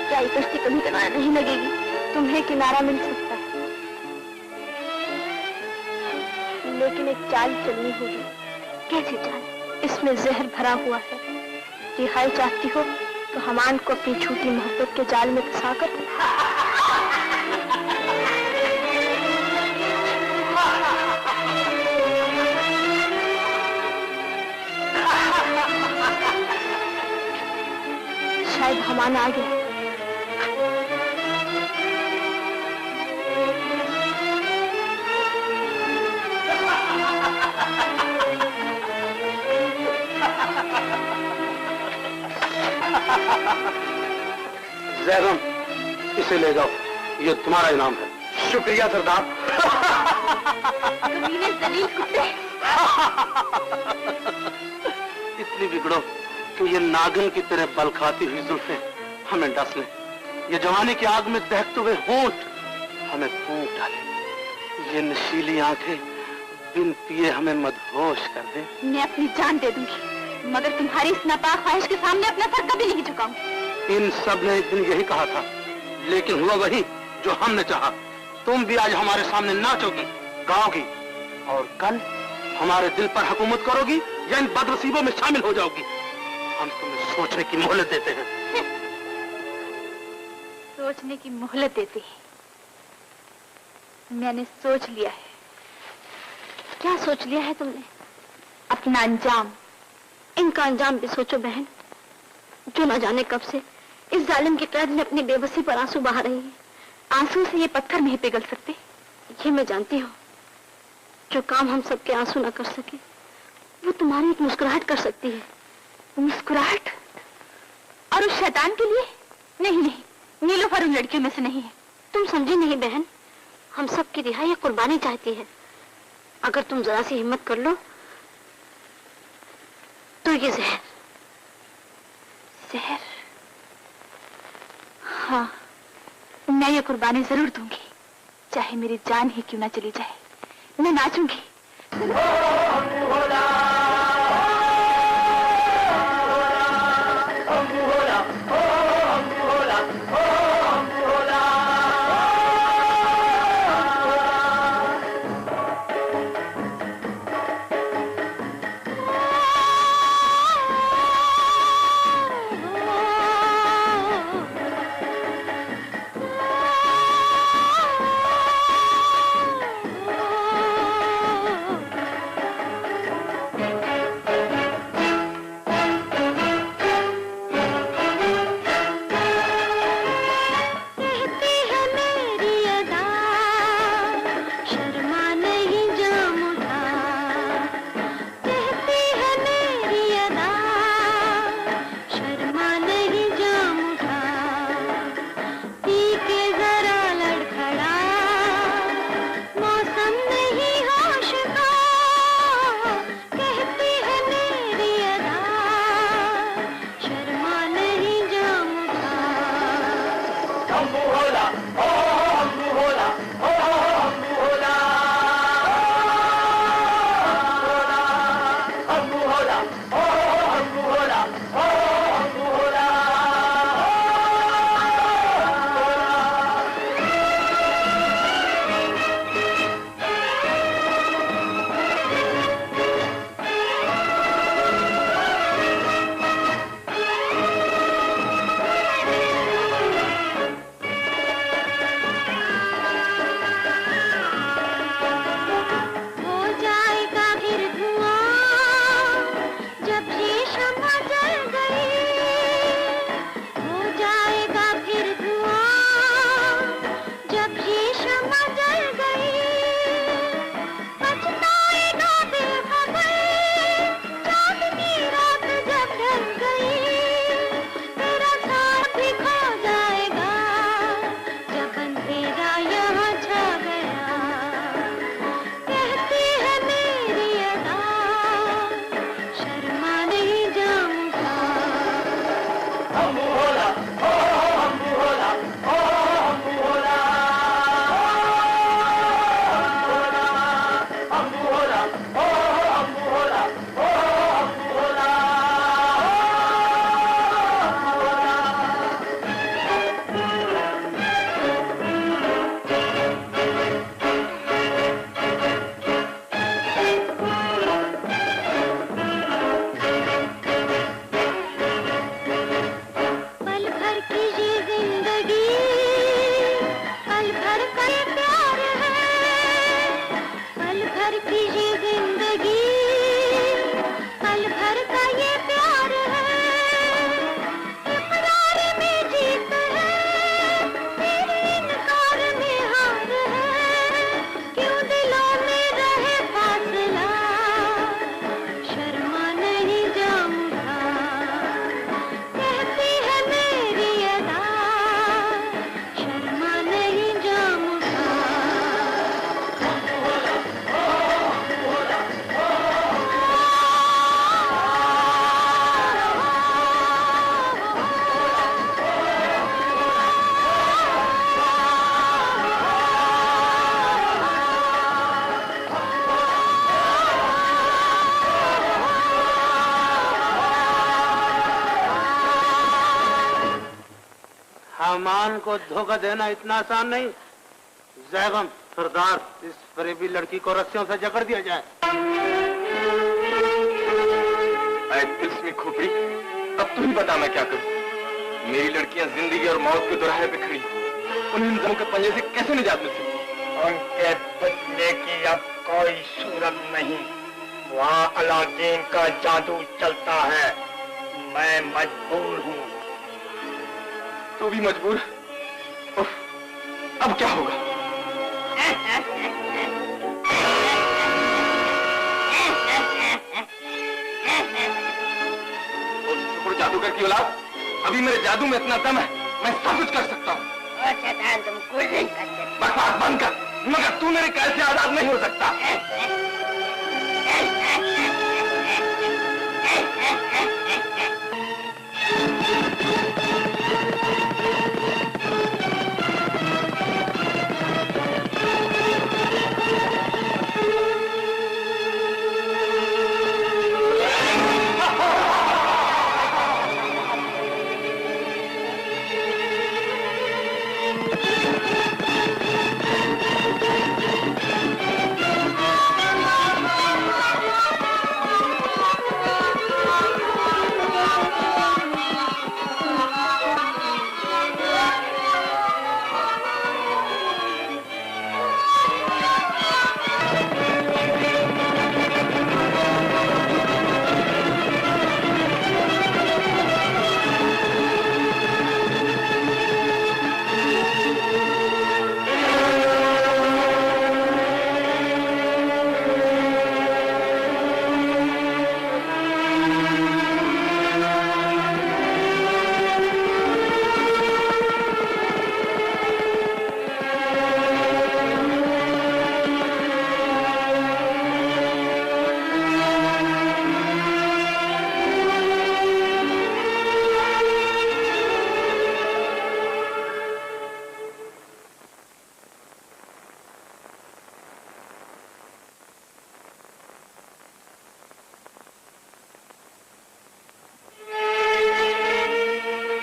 क्या ये कश्ती कभी किनारा नहीं लगेगी? तुम्हें किनारा मिल सकता है, लेकिन एक चाल चलनी होगी। कैसी चाल? इसमें जहर भरा हुआ है। रिहाई चाहती हो तो हमान को अपनी झूठी मोहब्बत के जाल में फंसाकर शायद हमान आ गया। जैगम, इसे ले जाओ, ये तुम्हारा इनाम है। शुक्रिया सरदार। कमीने जलील कुत्ते। इसलिए बिगड़ो कि ये नागिन की तरह बल खाती हुई जुल्फें हमें डस लें। ये जवानी की आग में दहकते हुए होंठ हमें फूंक डाले। ये नशीली आंखें बिन पिए हमें मदहोश कर दे। मैं अपनी जान दे दूंगी, मगर तुम्हारी इस नापाक ख्वाहिश के सामने अपना सर कभी नहीं झुकाऊंगी। इन सब ने एक दिन यही कहा था, लेकिन हुआ वही जो हमने चाहा। तुम भी आज हमारे सामने नाचोगी, गाओगी और कल हमारे दिल पर हुकूमत करोगी या इन बदनसीबों में शामिल हो जाओगी। हम तुम्हें सोचने की मोहलत देते हैं। सोचने की मोहलत देते हैं? मैंने सोच लिया है। क्या सोच लिया है तुमने? अपना अंजाम। इनका अंजाम भी सोचो बहन, जो न जाने कब से इस जालिम की कैद में अपनी बेबसी पर आंसू बहा रही है। आंसू से ये पत्थर नहीं पिघल सकते, ये मैं जानती हूँ। जो काम हम सबके आंसू न कर सके, वो तुम्हारी एक मुस्कुराहट कर सकती है। मुस्कुराहट? और उस शैतान के लिए? नहीं नहीं, नीलोफर उन लड़कियों में से नहीं है। तुम समझी नहीं बहन, हम सब की रिहाई या कुर्बानी चाहती है। अगर तुम जरा सी हिम्मत कर लो तो ये जहर। जहर? हाँ, मैं ये कुर्बानी जरूर दूंगी, चाहे मेरी जान ही क्यों ना चली जाए। मैं नाचूंगी। हमान को धोखा देना इतना आसान नहीं। जैगम सरदार, इस फरेबी लड़की को रस्सियों से जकड़ दिया जाए। तिलस्मी खोपड़ी, अब तू ही बता मैं क्या करूं। मेरी लड़कियां जिंदगी और मौत के दोराहे पे खड़ी, उन्हें इन जमों के पंजे से कैसे निजात मिल सकती? उनके बचने की अब कोई सूरत नहीं। वहाँ अलादीन का जादू चलता है। मैं मजबूर हूँ। तू भी मजबूर? उफ, अब क्या होगा? जादूगर की औलाद, अभी मेरे जादू में इतना दम है, मैं सब कुछ कर सकता हूँ। तुम कुछ नहीं कर सकते। बकवास बंद कर, मगर तू मेरे कैद से आजाद नहीं हो सकता।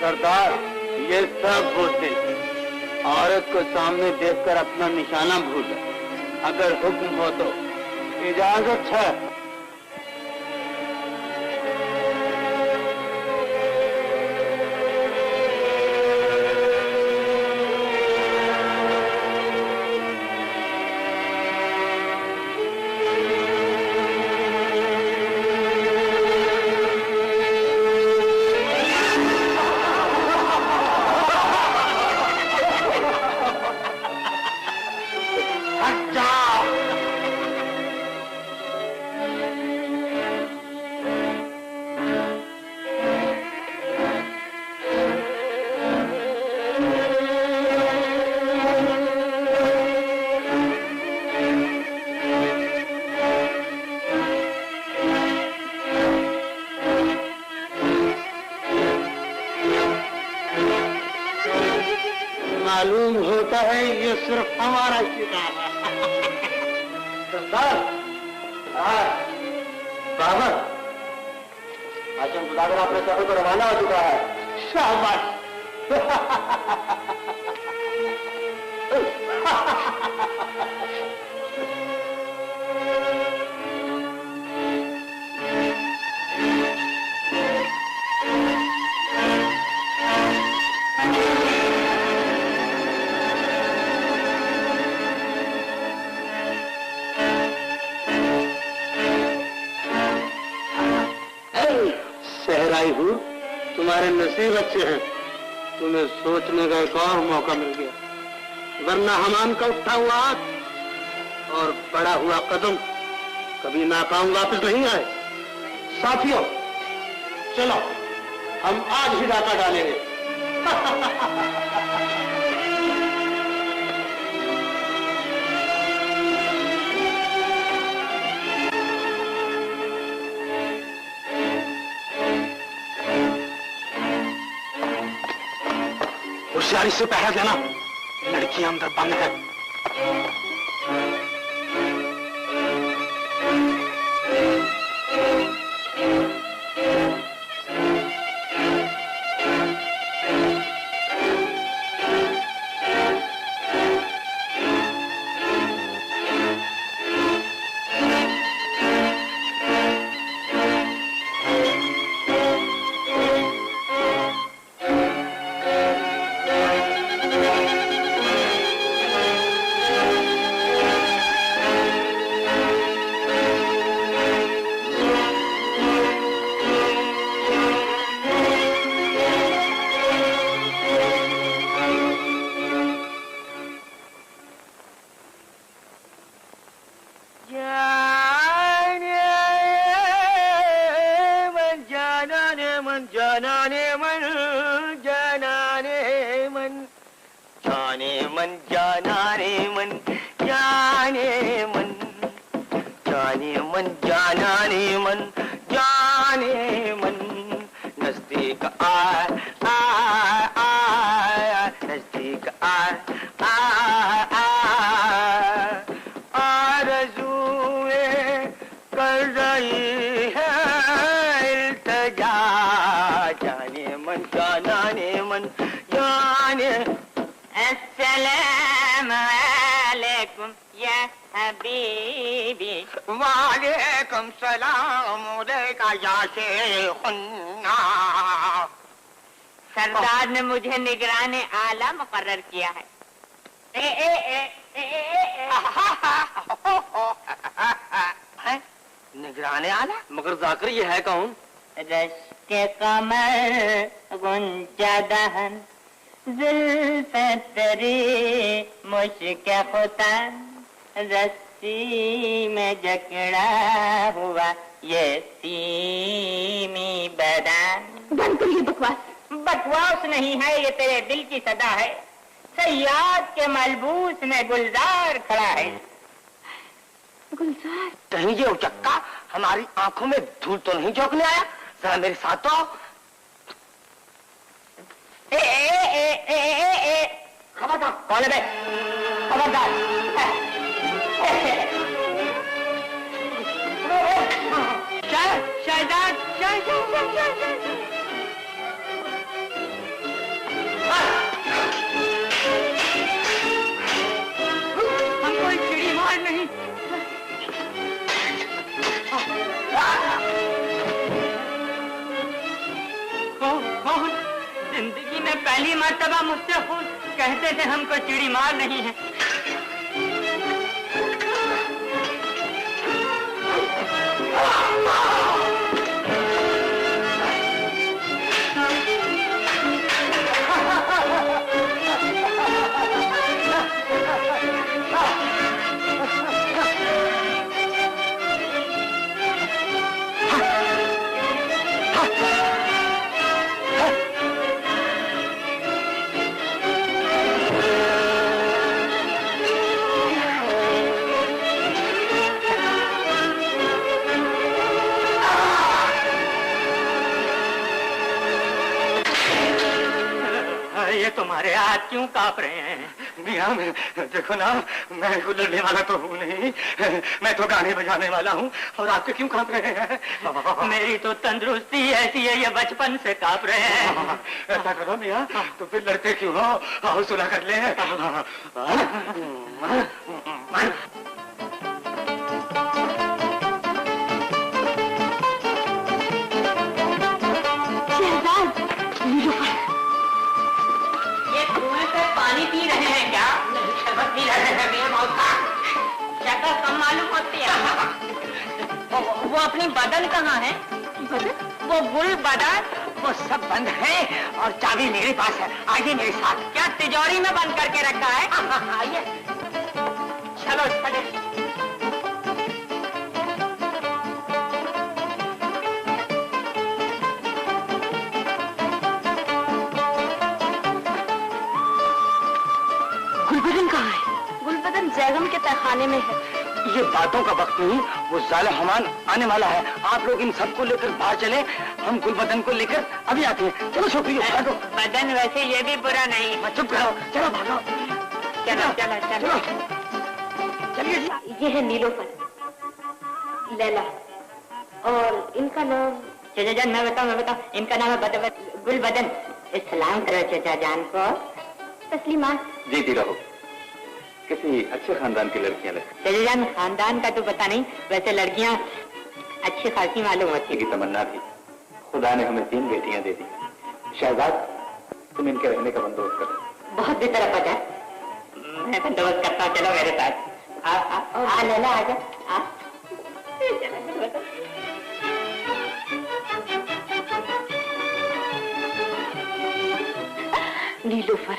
सरदार, ये सब होते औरत को सामने देखकर अपना निशाना भूल जाए। अगर हुक्म हो तो इजाजत है। मालूम होता है ये सिर्फ हमारा शिकार है। सरदार, बाबर, आचम सुधाकर अपने सफर को रवाना हो चुका है। शाबाश। तुम्हारे नसीब अच्छे हैं, तुम्हें सोचने का एक और मौका मिल गया, वरना हमान का उठा हुआ हाथ और बढ़ा हुआ कदम कभी नाकाम वापस नहीं आए। साथियों, चलो हम आज ही डाका डालेंगे। होशियारी से पहरा देना, लड़कियां अंदर बंद है। मन जाने मन जाने मन जाने मन जाने मन जाने मन जाने मन जाने मन जाने मन नजदीक आ नजदीक आरज़ूएं कर रही है इल्तिजा जाने मन जाने मन जाने अस्सलाम वालेकुम या हबीबी। वालेकुम सलाम या शेखुन्ना। सरदार ने मुझे निगरान आला मुकर्रर किया है। निगरान आला? मगर जाकर ये है कौन? रश्के कमर गुंजा दहन जुल्फ तेरी मुश्क खुतन रस्सी में जकड़ा हुआ ये सीमी बदन। बंद करिए बकवास। बकवास नहीं है, ये तेरे दिल की सदा है। सयाद के मलबूस में गुलजार खड़ा है। गुलजार? कहीं ये उचक्का हमारी आंखों में धूल तो नहीं झोंकने आया? जरा मेरे साथ तो आओ। खबरदार। कौन है बे? खबरदार। शहजाद हम कोई चिड़ी मार नहीं। जिंदगी में पहली मर्तबा मुझसे खुद कहते थे हमको चिड़ी मार नहीं है। ये तुम्हारे हाथ क्यों कांप रहे हैं? मियाँ देखो ना, मैं को लड़ने वाला तो हूँ नहीं, मैं तो गाने बजाने वाला हूँ। और आपके क्यों कांप रहे हैं? मेरी तो तंदुरुस्ती ऐसी है, ये बचपन से कांप रहे हैं। ऐसा करो मियाँ, तो फिर लड़ते क्यों हो? आओ सुलह कर ले। पानी पी रहे हैं क्या? शरबत पी रहे हैं मियां मौसा। शक्ल कम मालूम होती है। वो अपनी बदन कहाँ है? बदन? वो गुल बदन वो सब बंद है और चाबी मेरे पास है। आइए मेरे साथ। क्या तिजोरी में बंद करके रखा है? आइए चलो चले। गुलबदन कहाँ है? गुलबदन जैगम के तहखाने में है। ये बातों का वक्त नहीं, वो जालिम हमान आने वाला है। आप लोग इन सबको लेकर बाहर चले, हम गुलबदन को लेकर अभी आते हैं। चलो छोकरी भागो। बदन वैसे ये भी बुरा नहीं। चुप करो, चलो भागो। चलो चलो चलो चलिए। ये है नीलोफर, लैला, और इनका नाम? चाचा जान मैं बताऊं इनका नाम है गुलबदन। सलाम करो चाचा जान को। तस्लीमात। जीती रहो। किसी अच्छे खानदान की लड़कियां लगती। चाचा जान खानदान का तो पता नहीं, वैसे लड़कियां अच्छी खासी मालूम होती की तमन्ना थी, खुदा ने हमें 3 बेटियां दे दी। शहजाद, तुम इनके रहने का बंदोबस्त करो। बहुत बेहतर पता, मैं बंदोबस्त करता हूँ। चलो मेरे साथ। आ लैला आजा। नीलोफर,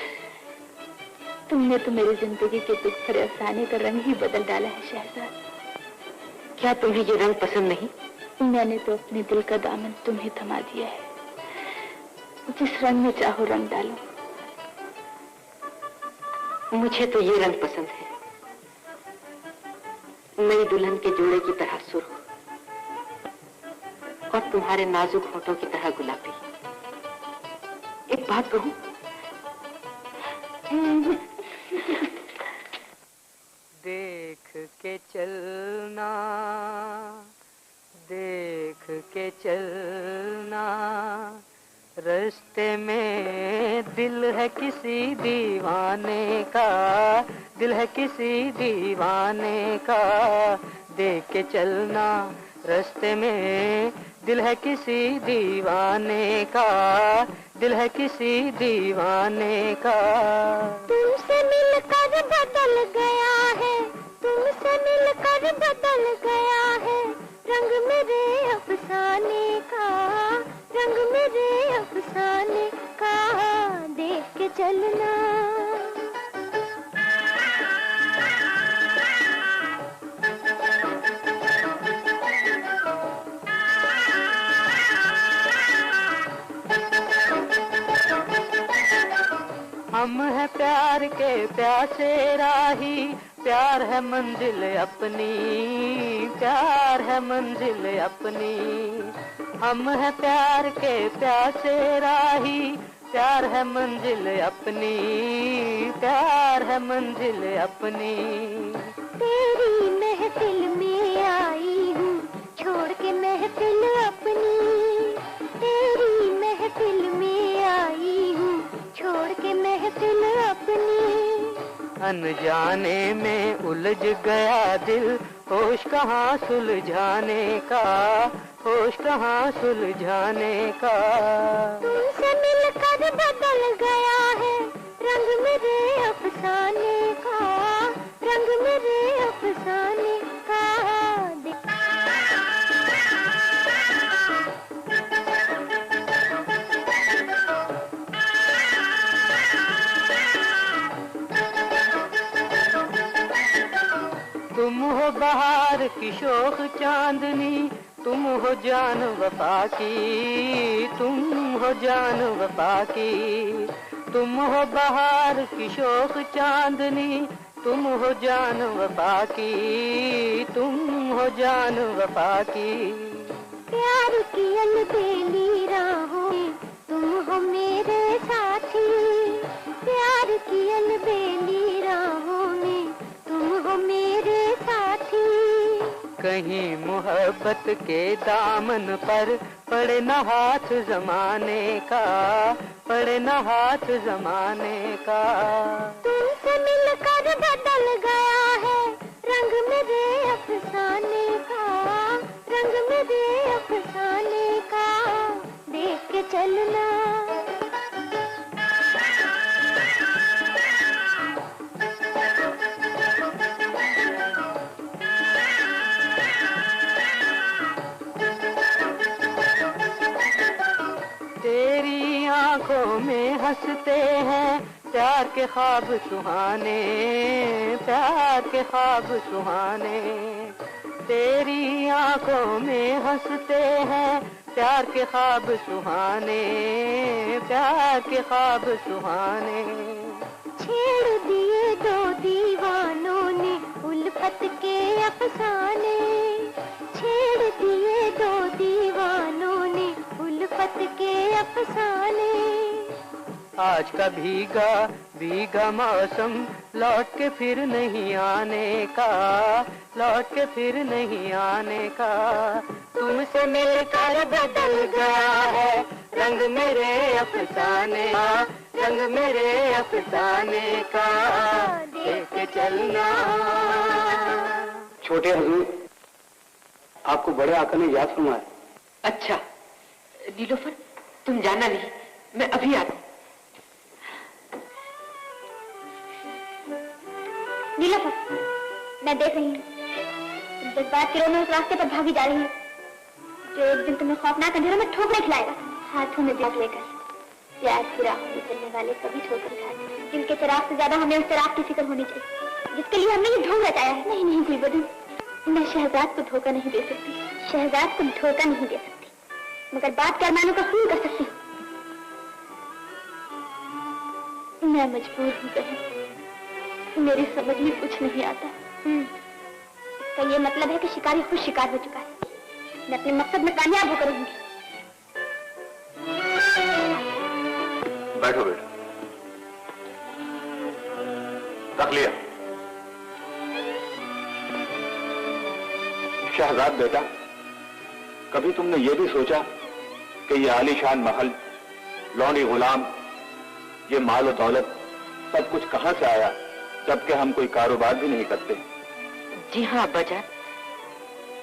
तुमने तो मेरी जिंदगी के दुख भरे अफसाने का रंग ही बदल डाला है शहजाद। क्या तुम्हें ये रंग पसंद नहीं? मैंने तो अपने दिल का दामन तुम्हें थमा दिया है। जिस रंग में चाहो रंग डालो। मुझे तो ये रंग पसंद है, नई दुल्हन के जोड़े की तरह सुर्ख और तुम्हारे नाजुक होठों की तरह गुलाबी। एक बात कहूं, देख के चलना, देख के चलना, रास्ते में दिल है किसी दीवाने का, दिल है किसी दीवाने का। देख के चलना, रास्ते में दिल है किसी दीवाने का, दिल है किसी दीवाने का। तुमसे मिलकर बदल गया है, तुमसे मिलकर बदल गया है रंग मेरे अफसाने का, रंग मेरे अफसाने का। देख के चलना। हम है प्यार के प्यासे राही, प्यार है मंजिल अपनी, प्यार है मंजिल अपनी। हम है प्यार के प्यासे राही, प्यार है मंजिल अपनी, प्यार है मंजिल अपनी। तेरी महफिल में आई हूँ छोड़ के महफिल अपनी, तेरी महफिल में आई हूँ छोड़ के महफिल अपनी। अनजाने में उलझ गया दिल, होश कहाँ सुलझाने का, होश कहाँ सुलझाने का। तुमसे मिलकर बदल गया है रंग मेरे अफसाने का, रंग मेरे अफसाने का। तुम हो बहार की शोख चांदनी, तुम हो जान वफा की, तुम हो जान वफा की। तुम हो बहार की शोख चांदनी, तुम हो जान वफा की, तुम हो जान वफा की। प्यार की अलबेली राहों में तुम हो मेरे साथी, प्यार की अलबेली राहों में तुम हो मेरे साथी। कहीं मोहब्बत के दामन पर पड़े न हाथ जमाने का, पड़े न हाथ जमाने का। तुमसे मिलकर बदल गया है रंग मेरे अफसाने का, रंग मेरे अफसाने का। देख के चलना। तेरी आंखों में हंसते हैं प्यार के ख्वाब सुहाने, प्यार के ख्वाब सुहाने। तेरी आंखों में हंसते हैं प्यार के ख्वाब सुहाने, प्यार के ख्वाब सुहाने। छेड़ दिए दो दीवानों ने उल्फत के अफसाने, छेड़ दिए दो दीवानों ने उल्फत के अफसाने। आज का भीगा भीगा मौसम लौट के फिर नहीं आने का, लौट के फिर नहीं आने का। तुमसे मिलकर बदल गया है रंग मेरे अफसाने का, रंग मेरे अफसाने का। देख चलना। छोटे हुजूर, आपको बड़े आका ने याद फरमाया। अच्छा नीलोफर, तुम जाना नहीं, मैं अभी आता हूँ। नीलोफर, मैं देख रही हूँ तुम जज्बात के रोने उस रास्ते पर भागी जा रही हो जो एक दिन तुम्हें खौफनाक अंधेरों में ठोकरे खिलाएगा। हाथों में बैग लेकर प्यार की राहों में चलने वाले कभी ठोकर खाते। दिल के चिराग से ज्यादा हमें उस चिराग की फिक्र होनी चाहिए जिसके लिए हमने ये ढोंग रचाया है। नहीं नहीं गुलबदन, मैं शहजाद को धोखा नहीं दे सकती, शहजाद को धोखा नहीं दे सकती, मगर बात के अरमानों का खून कर सकती हूँ। मैं मजबूर हूँ बहन, मेरी समझ में कुछ नहीं आता। इसका ये मतलब है कि शिकारी खुद शिकार हो चुका है। मैं अपने मकसद में कामयाब होकर रहूंगी। बैठो बेटा, रख लिया। शहजाद बेटा, कभी तुमने ये भी सोचा कि ये आलीशान महल, लौंडी गुलाम, ये माल और दौलत सब कुछ कहां से आया, जबकि हम कोई कारोबार भी नहीं करते? जी हाँ अब्बाजान,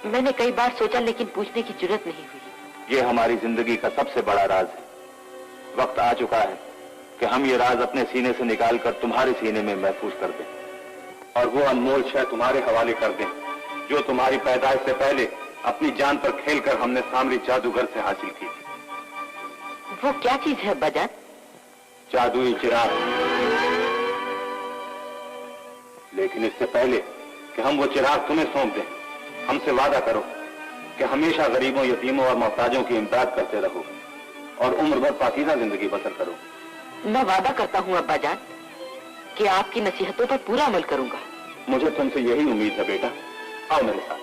मैंने कई बार सोचा लेकिन पूछने की जरूरत नहीं हुई। ये हमारी जिंदगी का सबसे बड़ा राज है। वक्त आ चुका है कि हम ये राज अपने सीने से निकालकर तुम्हारे सीने में महफूज कर दें और वो अनमोल शय तुम्हारे हवाले कर दें जो तुम्हारी पैदाइश से पहले अपनी जान पर खेलकर हमने सामरी जादूगर से हासिल की थी। वो क्या चीज है अब्बाजान? जादुई चिराग। लेकिन इससे पहले कि हम वो चिराग तुम्हें सौंप दें, हमसे वादा करो कि हमेशा गरीबों, यतीमों और मोहताजों की इमदाद करते रहो और उम्र भर पाकीज़ा जिंदगी बसर करो। मैं वादा करता हूँ अब्बाजान कि आपकी नसीहतों पर पूरा अमल करूंगा। मुझे तुमसे यही उम्मीद है बेटा। आओ मेरे साथ।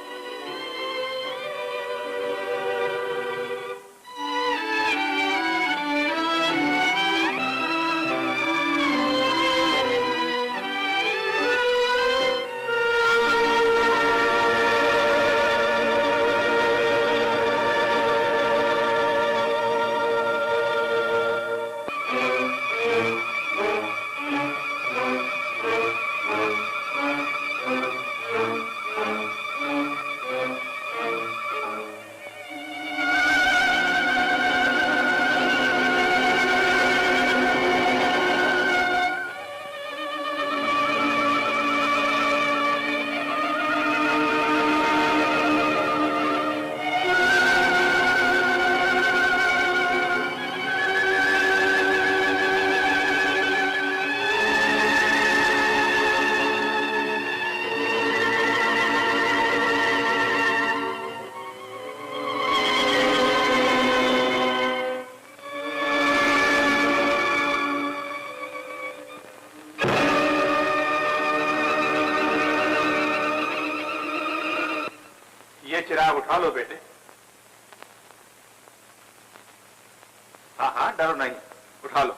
चिराग उठा लो बेटे। हाँ हाँ, डरो नहीं, उठा लो।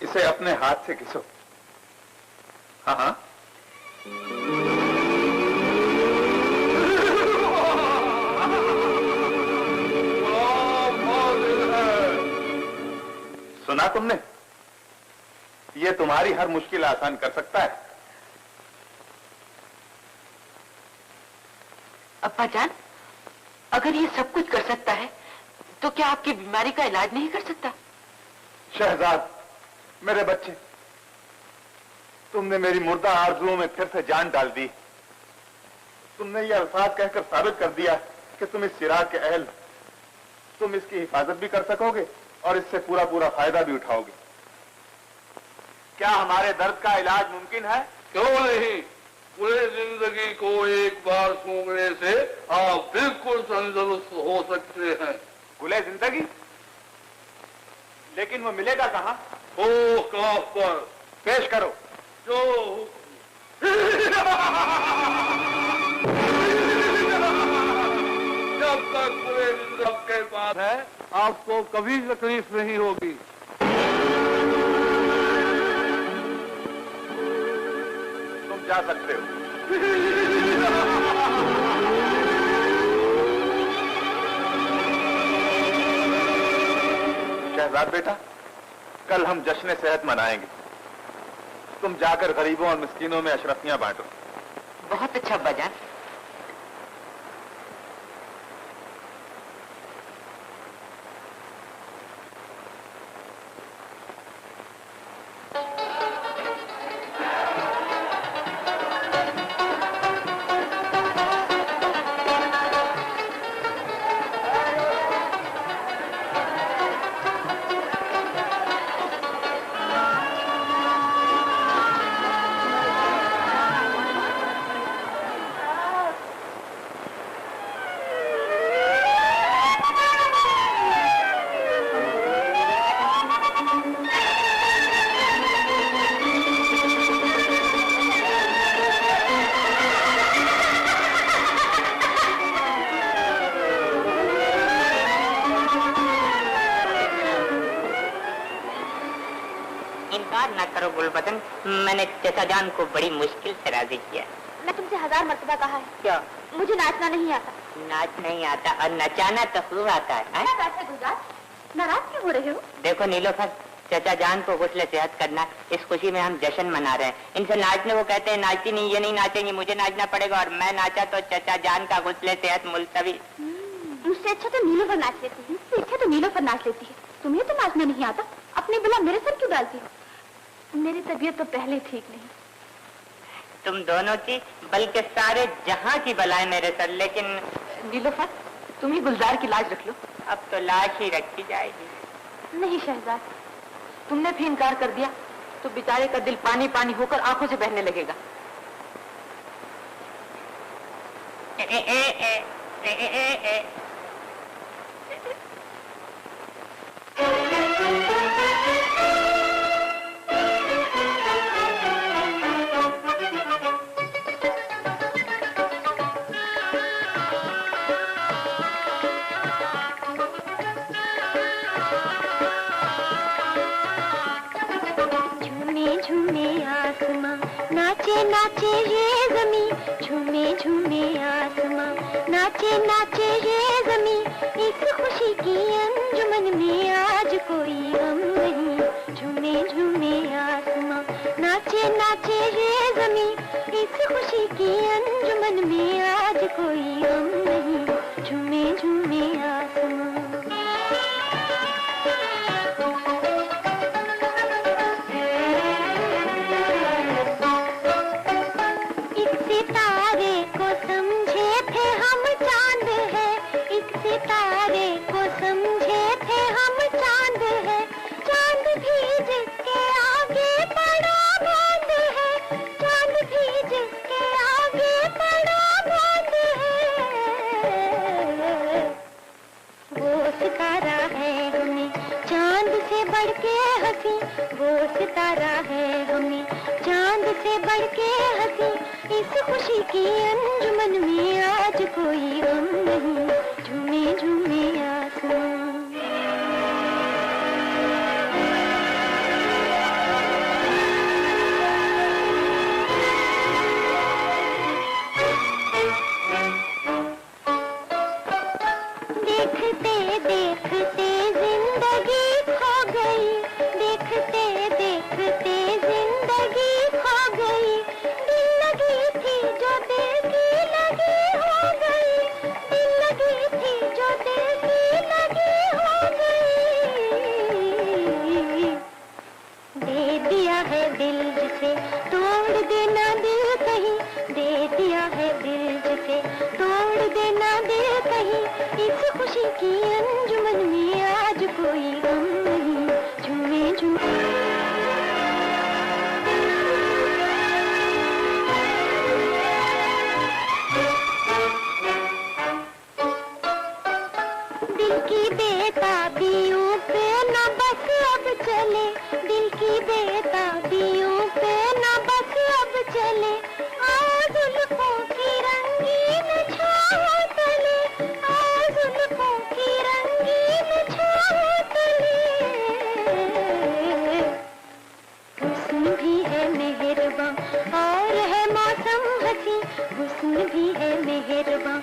इसे अपने हाथ से घिसो। हाँ हाँ। सुना तुमने? ये तुम्हारी हर मुश्किल आसान कर सकता है। अब्बा जान, अगर ये सब कुछ कर सकता है तो क्या आपकी बीमारी का इलाज नहीं कर सकता? शहजाद, मेरे बच्चे, तुमने मेरी मुर्दा आरज़ुओं में फिर से जान डाल दी। तुमने ये अल्फाज कहकर साबित कर दिया कि तुम इस चिराग के अहल, तुम इसकी हिफाजत भी कर सकोगे और इससे पूरा पूरा फायदा भी उठाओगे। क्या हमारे दर्द का इलाज मुमकिन है? क्यों नहीं, पूरे जिंदगी को एक बार सूंघने से आप बिल्कुल तंदुरुस्त हो सकते हैं। गुले जिंदगी? लेकिन वो मिलेगा कहाँ? ओ काफ पर। पेश करो। जो जब तक पूरे जिंदगी के पास है आपको कभी तकलीफ नहीं होगी। तुम जा सकते हो। शहजाद बेटा, कल हम जश्न सेहत मनाएंगे। तुम जाकर गरीबों और मिस्कीनों में अशरफियां बांटो। बहुत अच्छा अब्बा जान। गुलबदन, मैंने चचा जान को बड़ी मुश्किल से राजी किया। मैं तुमसे 1000 मर्तबा कहा है। क्या? मुझे नाचना नहीं आता। नाच नहीं आता और नचाना तो खूब आता है। नाराज क्यों हो रहे हो? देखो नीलोफर, चचा जान को गुस्ले सेहत करना, इस खुशी में हम जश्न मना रहे हैं। इनसे नाचने को कहते हैं, नाचती नहीं, ये नहीं नाचेंगी, मुझे नाचना पड़ेगा और मैं नाचा तो चचा जान का गुस्ले सेहत मुलतवी। मुझसे अच्छा तो नीलोफर नाच लेती है। मुझसे अच्छा तो नीलोफर नाच लेती है। तुम्हें तो नाचना नहीं आता, अपनी बला मेरे सर क्यों डालती हो? मेरी तबीयत तो पहले ठीक नहीं। तुम दोनों की बल्कि सारे जहां की बलाएं मेरे सर। लेकिन नीलोफर, तुम ही गुलजार की लाज रख लो। अब तो लाश ही रखी जाएगी। नहीं शहजाद, तुमने भी इनकार कर दिया तो बेचारे का दिल पानी पानी होकर आंखों से बहने लगेगा। नाचे नाचे ये जमी, झूमे झूमे आसमां, नाचे नाचे ये जमी, इस खुशी की अंजुमन में आज कोई गम नहीं। झूमे झूमे आसमां, नाचे नाचे ये जमी, इस खुशी की अंजुमन में आज कोई गम नहीं। झूमे झूमे आसमां। सितारे को समझे थे हम चांद है, चांद भी जिसके आगे बड़ा बांध है, चांद भी जिसके आगे बड़ा बांध है। वो सितारा है हमें चांद से बढ़ के हंसी, वो सितारा है हमें चांद से बढ़ के हंसी, इस खुशी की अंजुमन में आज कोई गम नहीं। झूमे झूमे आसमां। देखते देखते जिंदगी खो गई, देखते देखते जिंदगी खो गई, दिल लगी थी जो दिल की लगी हो गई, दिल लगी थी जो दिल की लगी हो गई। दे दिया है दिल जिसे तोड़ देना दिल कहीं, दे दिया है दिल जिसे तोड़ देना दिल कहीं, इस खुशी की अंजुमन में आज कोई गम नहीं। झूमे झूमे दिल की बेताबियों पे न बस अब चले, दिल की बेताबियों पे न बस अब चले, आओ जुल्फों की रंगीन छाओ तले, आओ जुल्फों की रंगीन छाओ तले। हुस्न भी है मेहरबां और है मौसम हंसी, हुस्न भी है मेहरबां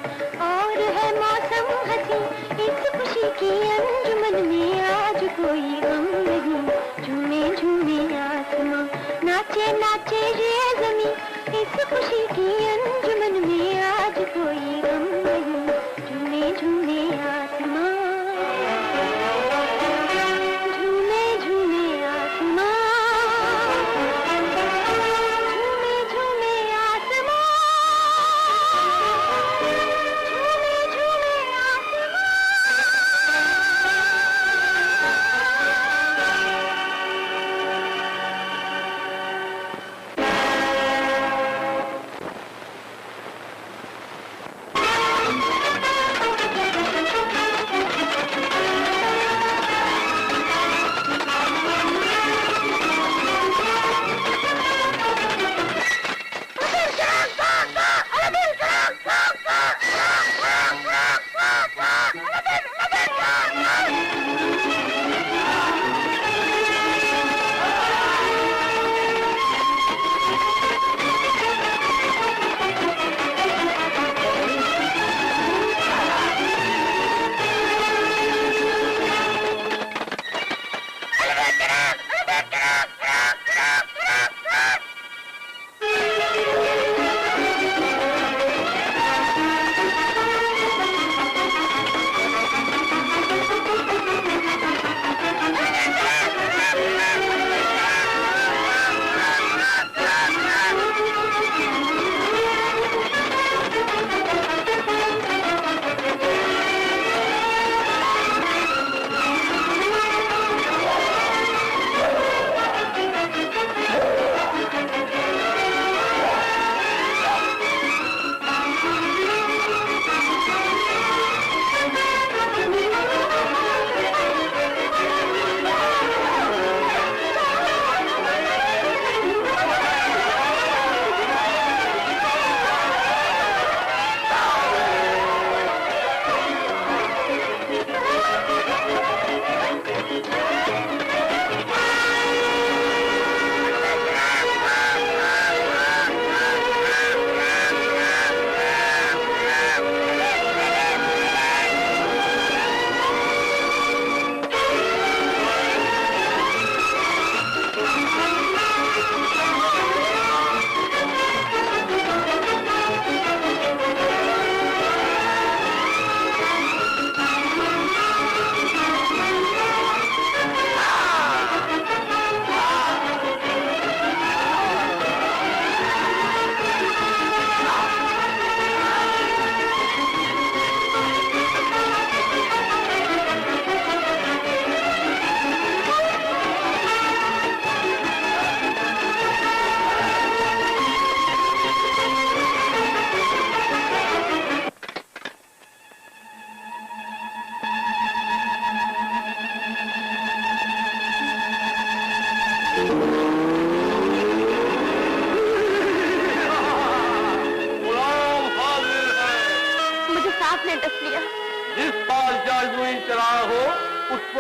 और है मौसम हंसी, इस खुशी की अंजुमन में आज कोई गम नहीं। झूमे झूमे आसमां, नाचे नाचे ये जमी, इस खुशी की अंजुमन में आज कोई गम नहीं। झूमे झूमे आसमां, झूमे झूमे आसमां, झूमे झूमे आसमां, झूमे झूमे आसमां।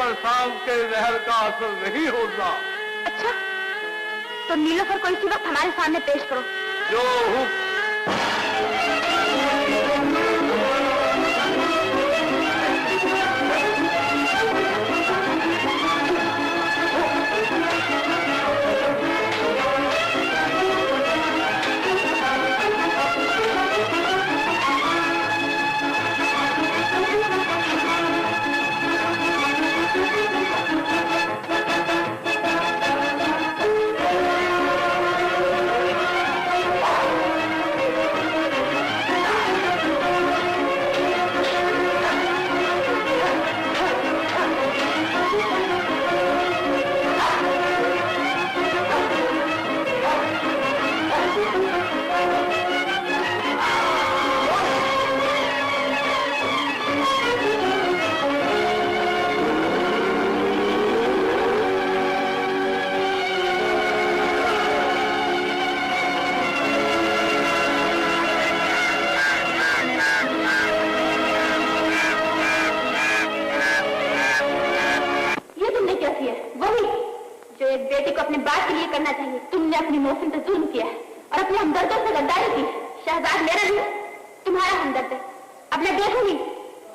पर शाम के जहर का असर नहीं होता। अच्छा, तो नीलोफर को इसी वक्त हमारे सामने पेश करो। जो हुक्म। तुमने अपनी मोहसिन पे जुल्म किया और अपने हमदर्दों से गद्दारी की। शहजाद मेरा नहीं, तुम्हारा हमदर्द है। अब मैं देखूंगी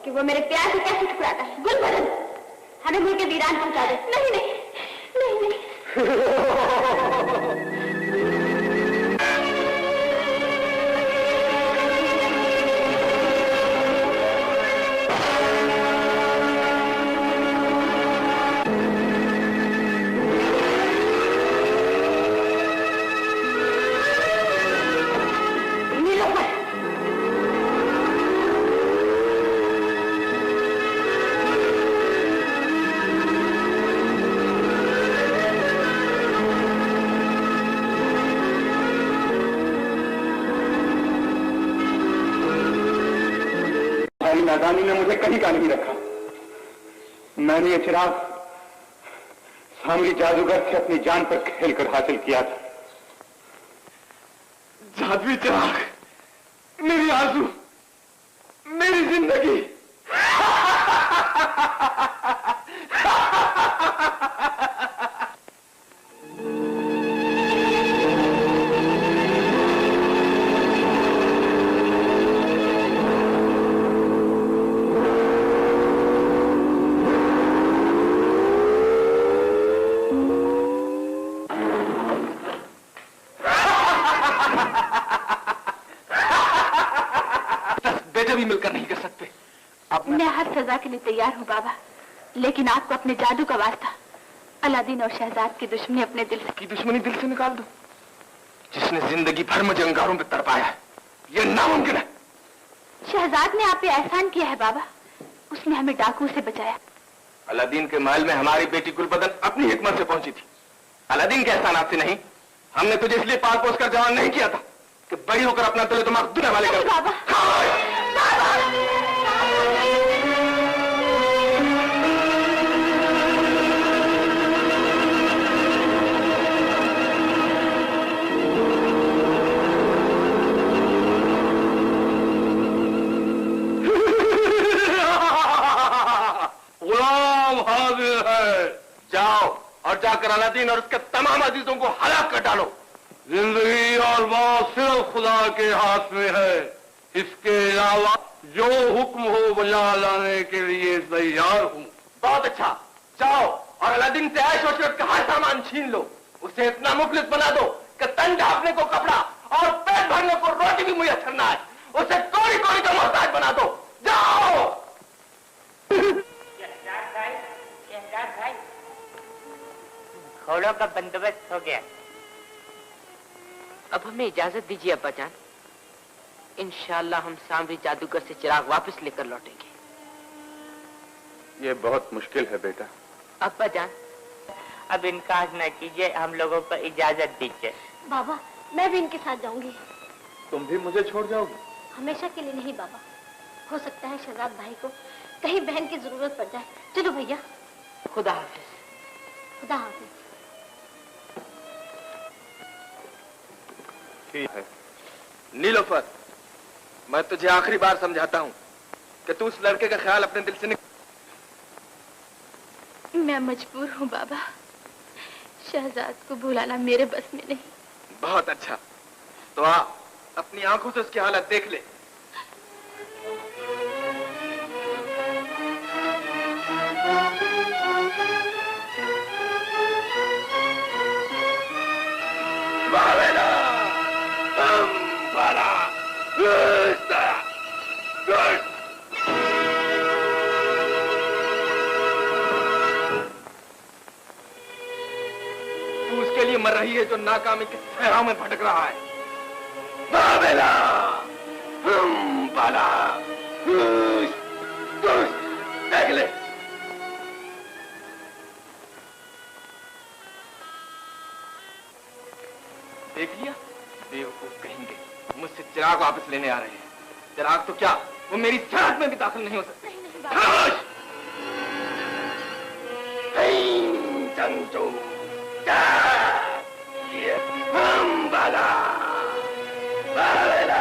कि वो मेरे प्यार से कैसे ठुकराता है। गुलबदन, हमें मुल्क के वीरान पहुंचा दे। नहीं नहीं नहीं नहीं। नादानी ने मुझे कहीं का नहीं रखा। मैंने ये चिराग सामरी जादूगर से अपनी जान पर खेलकर हासिल किया था। जादुई चिराग, मेरी आरज़ू, मेरी जिंदगी। भी मिलकर नहीं कर सकते। मैं हर सजा के लिए तैयार हूँ बाबा, लेकिन आपको अपने जादू का वास्ता अलादीन और शहजाद की दुश्मनी अपने दिल से दिल से निकाल दो। जिसने जिंदगी भर मुझे अंगारों पे तड़पाया है, ये नामुमकिन है। शहजाद ने आप पे एहसान किया है बाबा, उसने हमें डाकू से बचाया। अलादीन के महल में हमारी बेटी गुलबदन अपनी हिकमत से पहुंची थी। अलादीन के एहसानात से नहीं। हमने तुझे इसलिए पाल पोस कर जवान नहीं किया था कि बड़ी होकर अपना दिल दिमाग दुनिया वाले कर। बाबा गुलाम हाजिर है। जाओ और जाकर अलादीन और उसके तमाम अजीजों को हलाक कर डालो। जिंदगी और मौत सिर्फ खुदा के हाथ में है। इसके अलावा जो हुक्म हो बजा लाने के लिए तैयार हूँ। बहुत अच्छा, जाओ और अलादीन से ऐश और शौकत का हर सामान छीन लो। उसे इतना मुफलिस बना दो कि तन ढांपने को कपड़ा और पेट भरने को रोटी भी मुयस्सर ना है। उसे कोड़ी कोड़ी का मोहताज बना दो। जाओ। भाई, घोड़ों का बंदोबस्त हो गया। अब हमें इजाजत दीजिए अब्बा जान। इंशाअल्लाह हम सांवरी जादूगर से चिराग वापस लेकर लौटेंगे। ये बहुत मुश्किल है बेटा। अब्बा जान, अब इनकार न कीजिए, हम लोगों को इजाजत दीजिए। बाबा, मैं भी इनके साथ जाऊंगी। तुम भी मुझे छोड़ जाओगे? हमेशा के लिए नहीं बाबा, हो सकता है शहजाद भाई को कहीं बहन की जरूरत पड़ जाए। चलो भैया। खुदा हाफिज। खुदा हाफिज। ठीक है नीलोफर, मैं तुझे आखिरी बार समझाता हूं कि तू उस लड़के का ख्याल अपने दिल से मैं मजबूर हूँ बाबा। शहजाद को भुलाना मेरे बस में नहीं। बहुत अच्छा, तो आ अपनी आंखों से उसकी हालत देख ले। उसके लिए मर रही है जो नाकामी के सहराओं में भटक रहा है। बाबेला, बाला, देख ले। देख लिया? बेवकूफ कहेंगे, मुझसे चिराग वापस लेने आ रहे हैं। चिराग तो क्या, वो मेरी सड़क में भी दाखिल नहीं हो सकते। चंचू, बाला, बाला,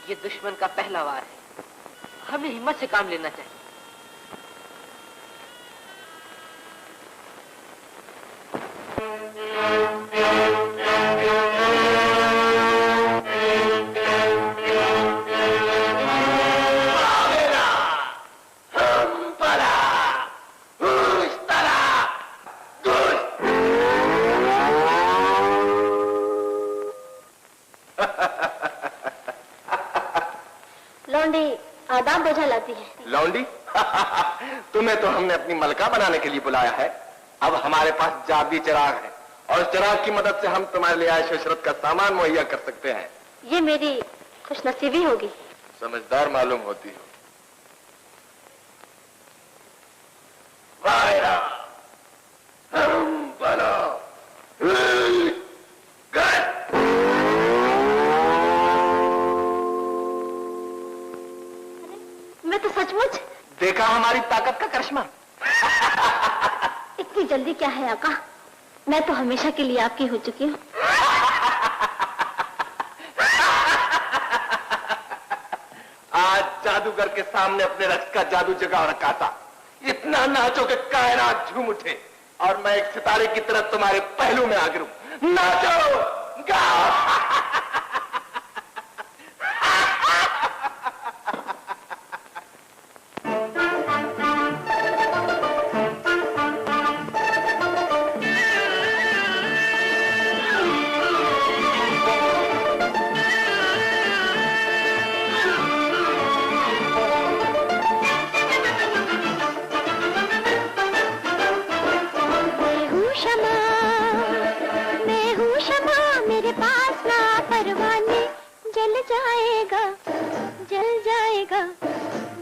ये दुश्मन का पहला वार है, हमें हिम्मत से काम लेना चाहिए। आदाब बोझा लाती है। लौंडी? तुम्हें तो हमने अपनी मलका बनाने के लिए बुलाया है। अब हमारे पास जादुई चिराग है और चिराग की मदद से हम तुम्हारे लिए आयश इशरत का सामान मुहैया कर सकते हैं। ये मेरी खुशनसीबी होगी। समझदार मालूम होती हो। मैं तो सचमुच देखा हमारी ताकत का करिश्मा। इतनी जल्दी क्या है आका, मैं तो हमेशा के लिए आपकी हो चुकी हूँ। आज जादूगर के सामने अपने रक्स का जादू जगा रखा था। इतना नाचो कि कायनात झूम उठे और मैं एक सितारे की तरह तुम्हारे पहलू में आ गिरूं। नाचो, गाओ।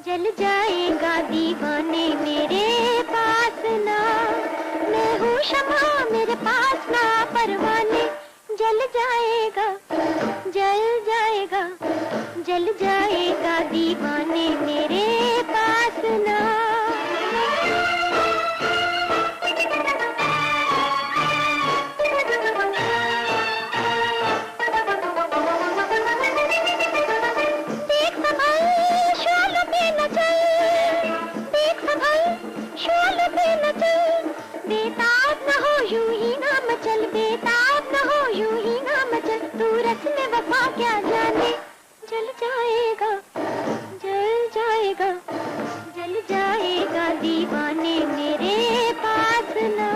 जल जाएगा दीवाने मेरे पास ना, मैं हूँ शमा मेरे पास ना परवाने। जल जाएगा, जल जाएगा, जल जाएगा दीवाने मेरे पास ना। बेताब न हो यूं ही ना मचल, बेताब न हो यूं ही ना मचल, तू रस्म वफा क्या जाने। जल जाएगा, जल जाएगा, जल जाएगा दीवाने मेरे पास ना।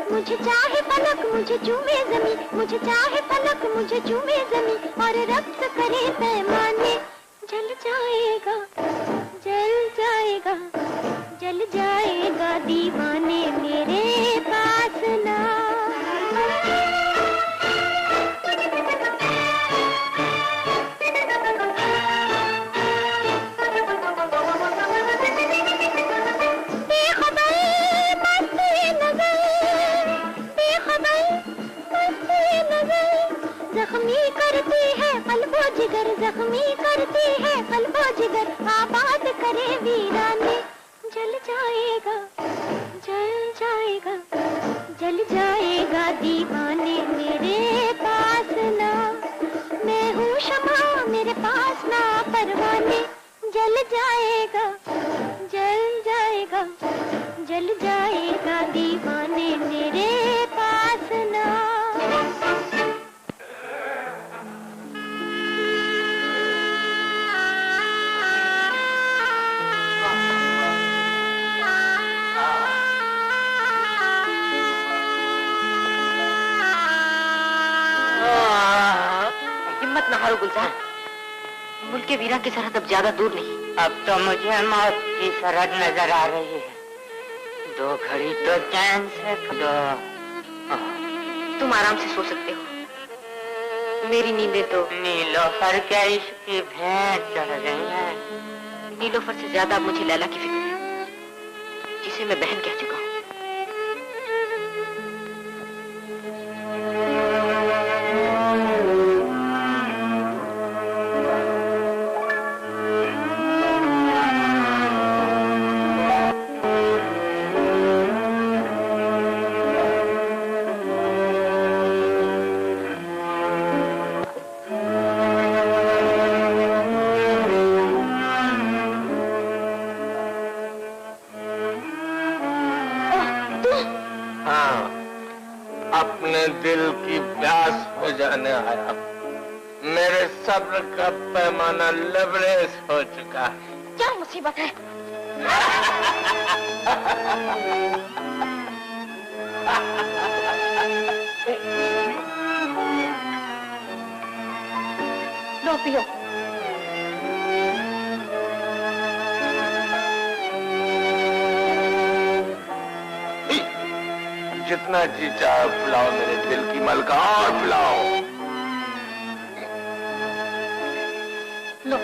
मुझे चाहे पलक मुझे चूमे जमीन, मुझे चाहे पलक मुझे चूमे जमीन, और रब्त करे पैमाने। जल जाएगा, जल जाएगा, जल जाएगा दीवाने मेरे पास ना। संभालो गुलजार। मुल्क वीरा की सरहद अब ज्यादा दूर नहीं। अब तो मुझे मौत की सरहद नजर आ रही है। 2 घड़ी तो चैन से दो। तुम आराम से सो सकते हो। मेरी नींदें तो नीलोफर के इश्क की भेंट चढ़ गई है। नीलोफर से ज्यादा मुझे लैला की फिक्र है, जिसे मैं बहन कह चुका हूँ। दिल की प्यास बुझाने आया। मेरे सब्र का पैमाना लबरेज हो चुका है। क्या मुसीबत है? लो पियो। जितना जी चाहे पिलाओ मेरे दिल की मलका, और पिलाओ। लो।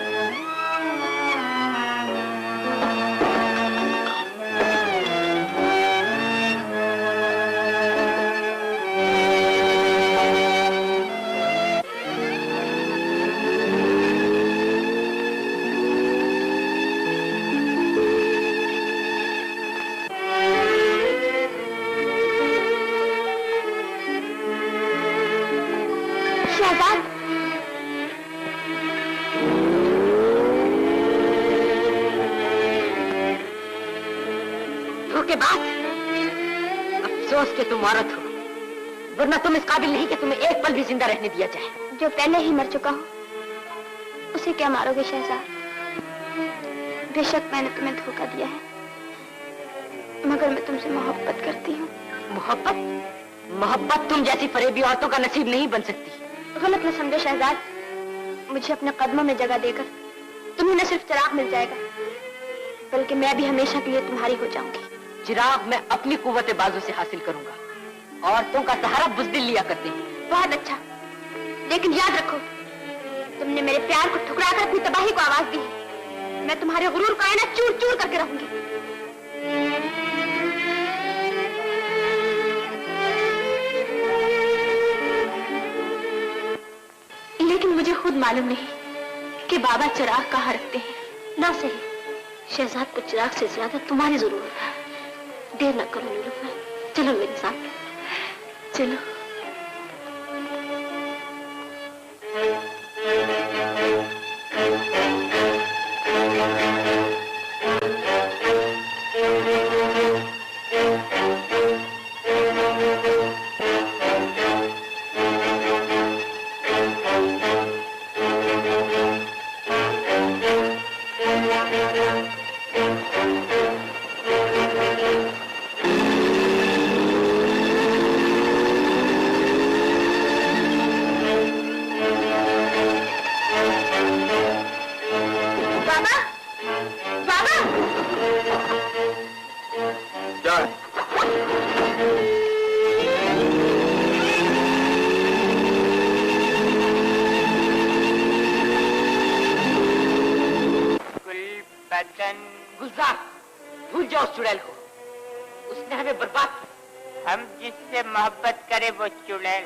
के बाद अफसोस के तुम औरत हो, वरना तुम इस काबिल नहीं कि तुम्हें एक पल भी जिंदा रहने दिया जाए। जो पहले ही मर चुका हो उसे क्या मारोगे शहजाद? बेशक मैंने तुम्हें धोखा दिया है, मगर मैं तुमसे मोहब्बत करती हूँ। मोहब्बत? मोहब्बत तुम जैसी फरेबी औरतों का नसीब नहीं बन सकती। गलत न समझो शहजाद, मुझे अपने कदमों में जगह देकर तुम्हें न सिर्फ चिराग मिल जाएगा, बल्कि मैं भी हमेशा के लिए तुम्हारी हो जाऊंगी। चिराग मैं अपनी कुव्वत बाजू से हासिल करूंगा। औरतों का सहारा बुज़दिल लिया करते हैं। बहुत अच्छा, लेकिन याद रखो, तुमने मेरे प्यार को ठुकराकर अपनी तबाही को आवाज दी है। मैं तुम्हारे गुरूर को आईना चूर चूर करके रहूंगी। लेकिन मुझे खुद मालूम नहीं कि बाबा चिराग कहाँ रखते हैं। ना सही, शहजाद को चिराग से ज्यादा तुम्हारी जरूरत है। देर न करो नीलूफर, चलो मेरे साथ, चलो। गुलजार, भूल जाओ उस चुड़ैल को, उसने हमें बर्बाद किया। हम जिससे मोहब्बत करे वो चुड़ैल,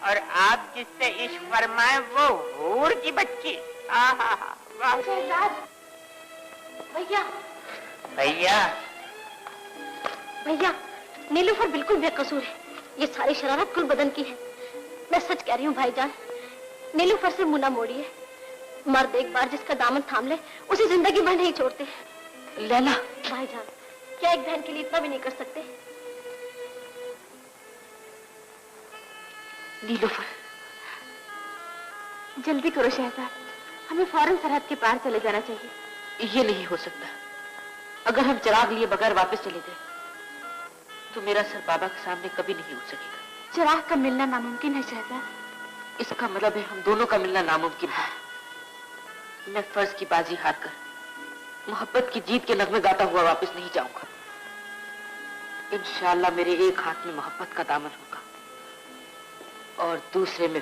और आप जिससे इश्क फरमाए वो हूर की बच्ची। भैया भैया भैया, नीलूफर बिल्कुल बेकसूर है। ये सारी शरारत कुल बदन की है। मैं सच कह रही हूँ भाईजान, नीलूफर से मुंह न मोड़िए। मर्द एक बार जिसका दामन थाम ले उसे जिंदगी भर नहीं छोड़ते। लैला भाईजान, क्या एक बहन के लिए इतना भी नहीं कर सकते? नीलूफर, जल्दी करो शहजाद, हमें फौरन सरहद के पार चले जाना चाहिए। ये नहीं हो सकता। अगर हम चिराग लिए बगैर वापस चले गए तो मेरा सर बाबा के सामने कभी नहीं उठ सकेगा। चिराग का मिलना नामुमकिन है शहजाद। इसका मतलब है हम दोनों का मिलना नामुमकिन है। मैं फर्ज की बाजी हारकर मोहब्बत की जीत के नगमे गाता हुआ वापस नहीं जाऊंगा। इंशाअल्लाह मेरे एक हाथ में मोहब्बत का दामन होगा और दूसरे में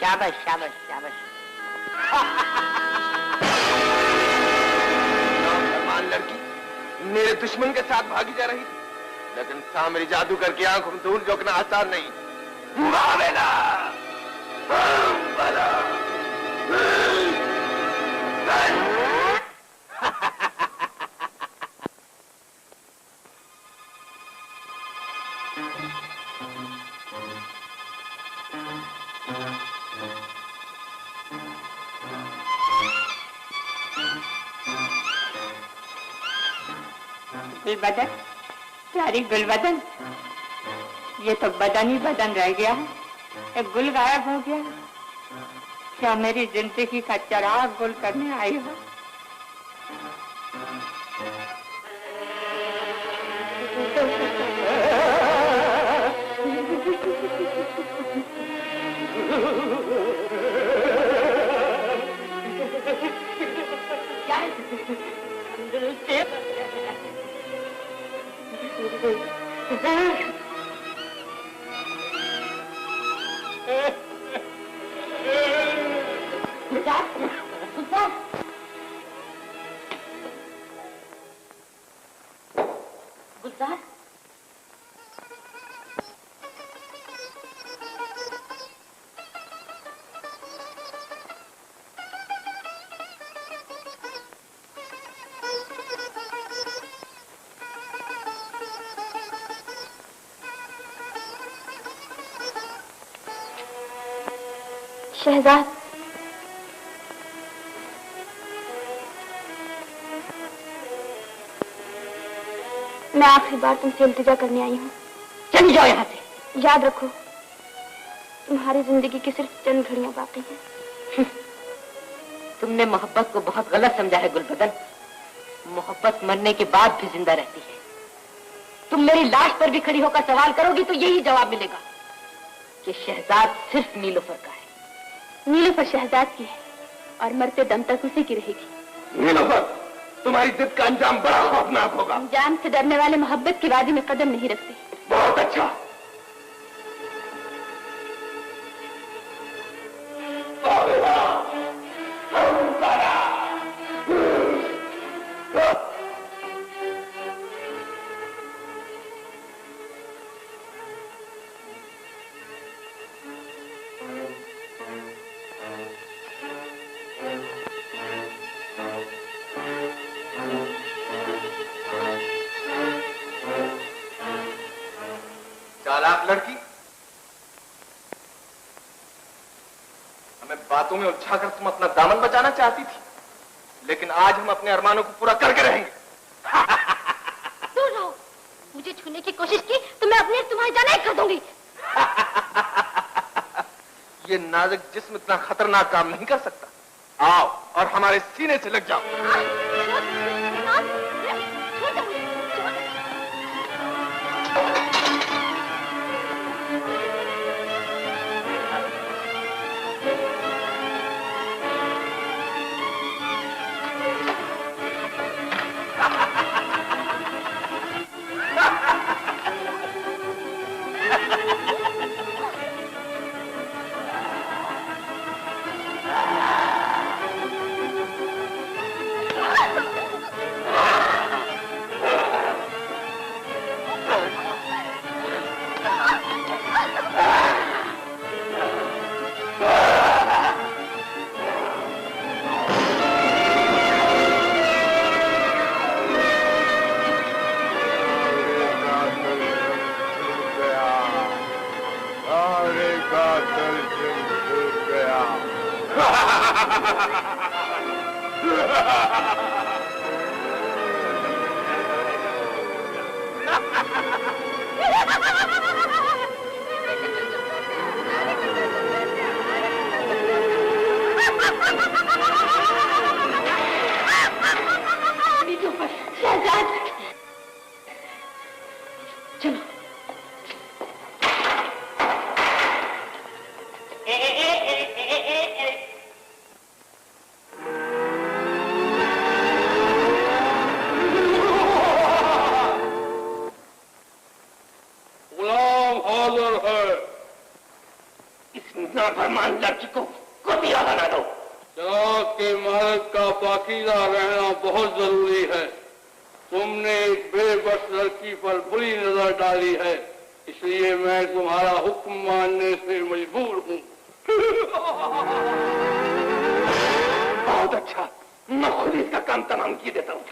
शाबाश शाबाश शाबाश। नाफरमान लड़की मेरे दुश्मन के साथ भागी जा रही थी, लेकिन सामरी जादू करके आंखों में धूल झोंकना आसान नहीं। गुलबदन, प्यारी गुलबदन, ये तो बदन ही बदन रह गया है, एक गुल गायब हो गया। क्या मेरी जिंदगी का चिराग गुल करने आई हो? गुलजार, शहजाद, मैं आखिरी बार तुमसे इल्तिजा करने आई हूँ। चली जाओ यहाँ से। याद रखो, तुम्हारी जिंदगी की सिर्फ चंद घड़ियां बाकी हैं। तुमने मोहब्बत को बहुत गलत समझा है गुलबदन। मोहब्बत मरने के बाद भी जिंदा रहती है। तुम मेरी लाश पर भी खड़ी होकर सवाल करोगी तो यही जवाब मिलेगा कि शहजाद सिर्फ नीलोफर का है। नीलोफर शहजाद की है और मरते दम तक उसी की रहेगी। नीलोफर, तुम्हारी जिद का अंजाम बड़ा खौफनाक होगा। जान से डरने वाले मोहब्बत की वादी में कदम नहीं रखते। बहुत अच्छा। चालाक लड़की, हमें बातों में उलझाकर तुम अपना दामन बचाना चाहती थी, लेकिन आज हम अपने अरमानों को पूरा करके रहेंगे। दूर रहो। मुझे छूने की कोशिश की तो मैं अपनी तुम्हारी जान एक कर दूंगी। ये नाजुक जिस्म इतना खतरनाक काम नहीं कर सकता। आओ और हमारे सीने से लग जाओ। हाजिर है। इस नाफरमान लड़की को कुतिया बना दो। चिराग के मालिक का पाकीज़ा रहना बहुत जरूरी है। तुमने एक बेबस लड़की पर बुरी नजर डाली है, इसलिए मैं तुम्हारा हुक्म मानने से मजबूर हूँ। बहुत अच्छा, मैं खुद इसका काम तमाम किए देता हूँ।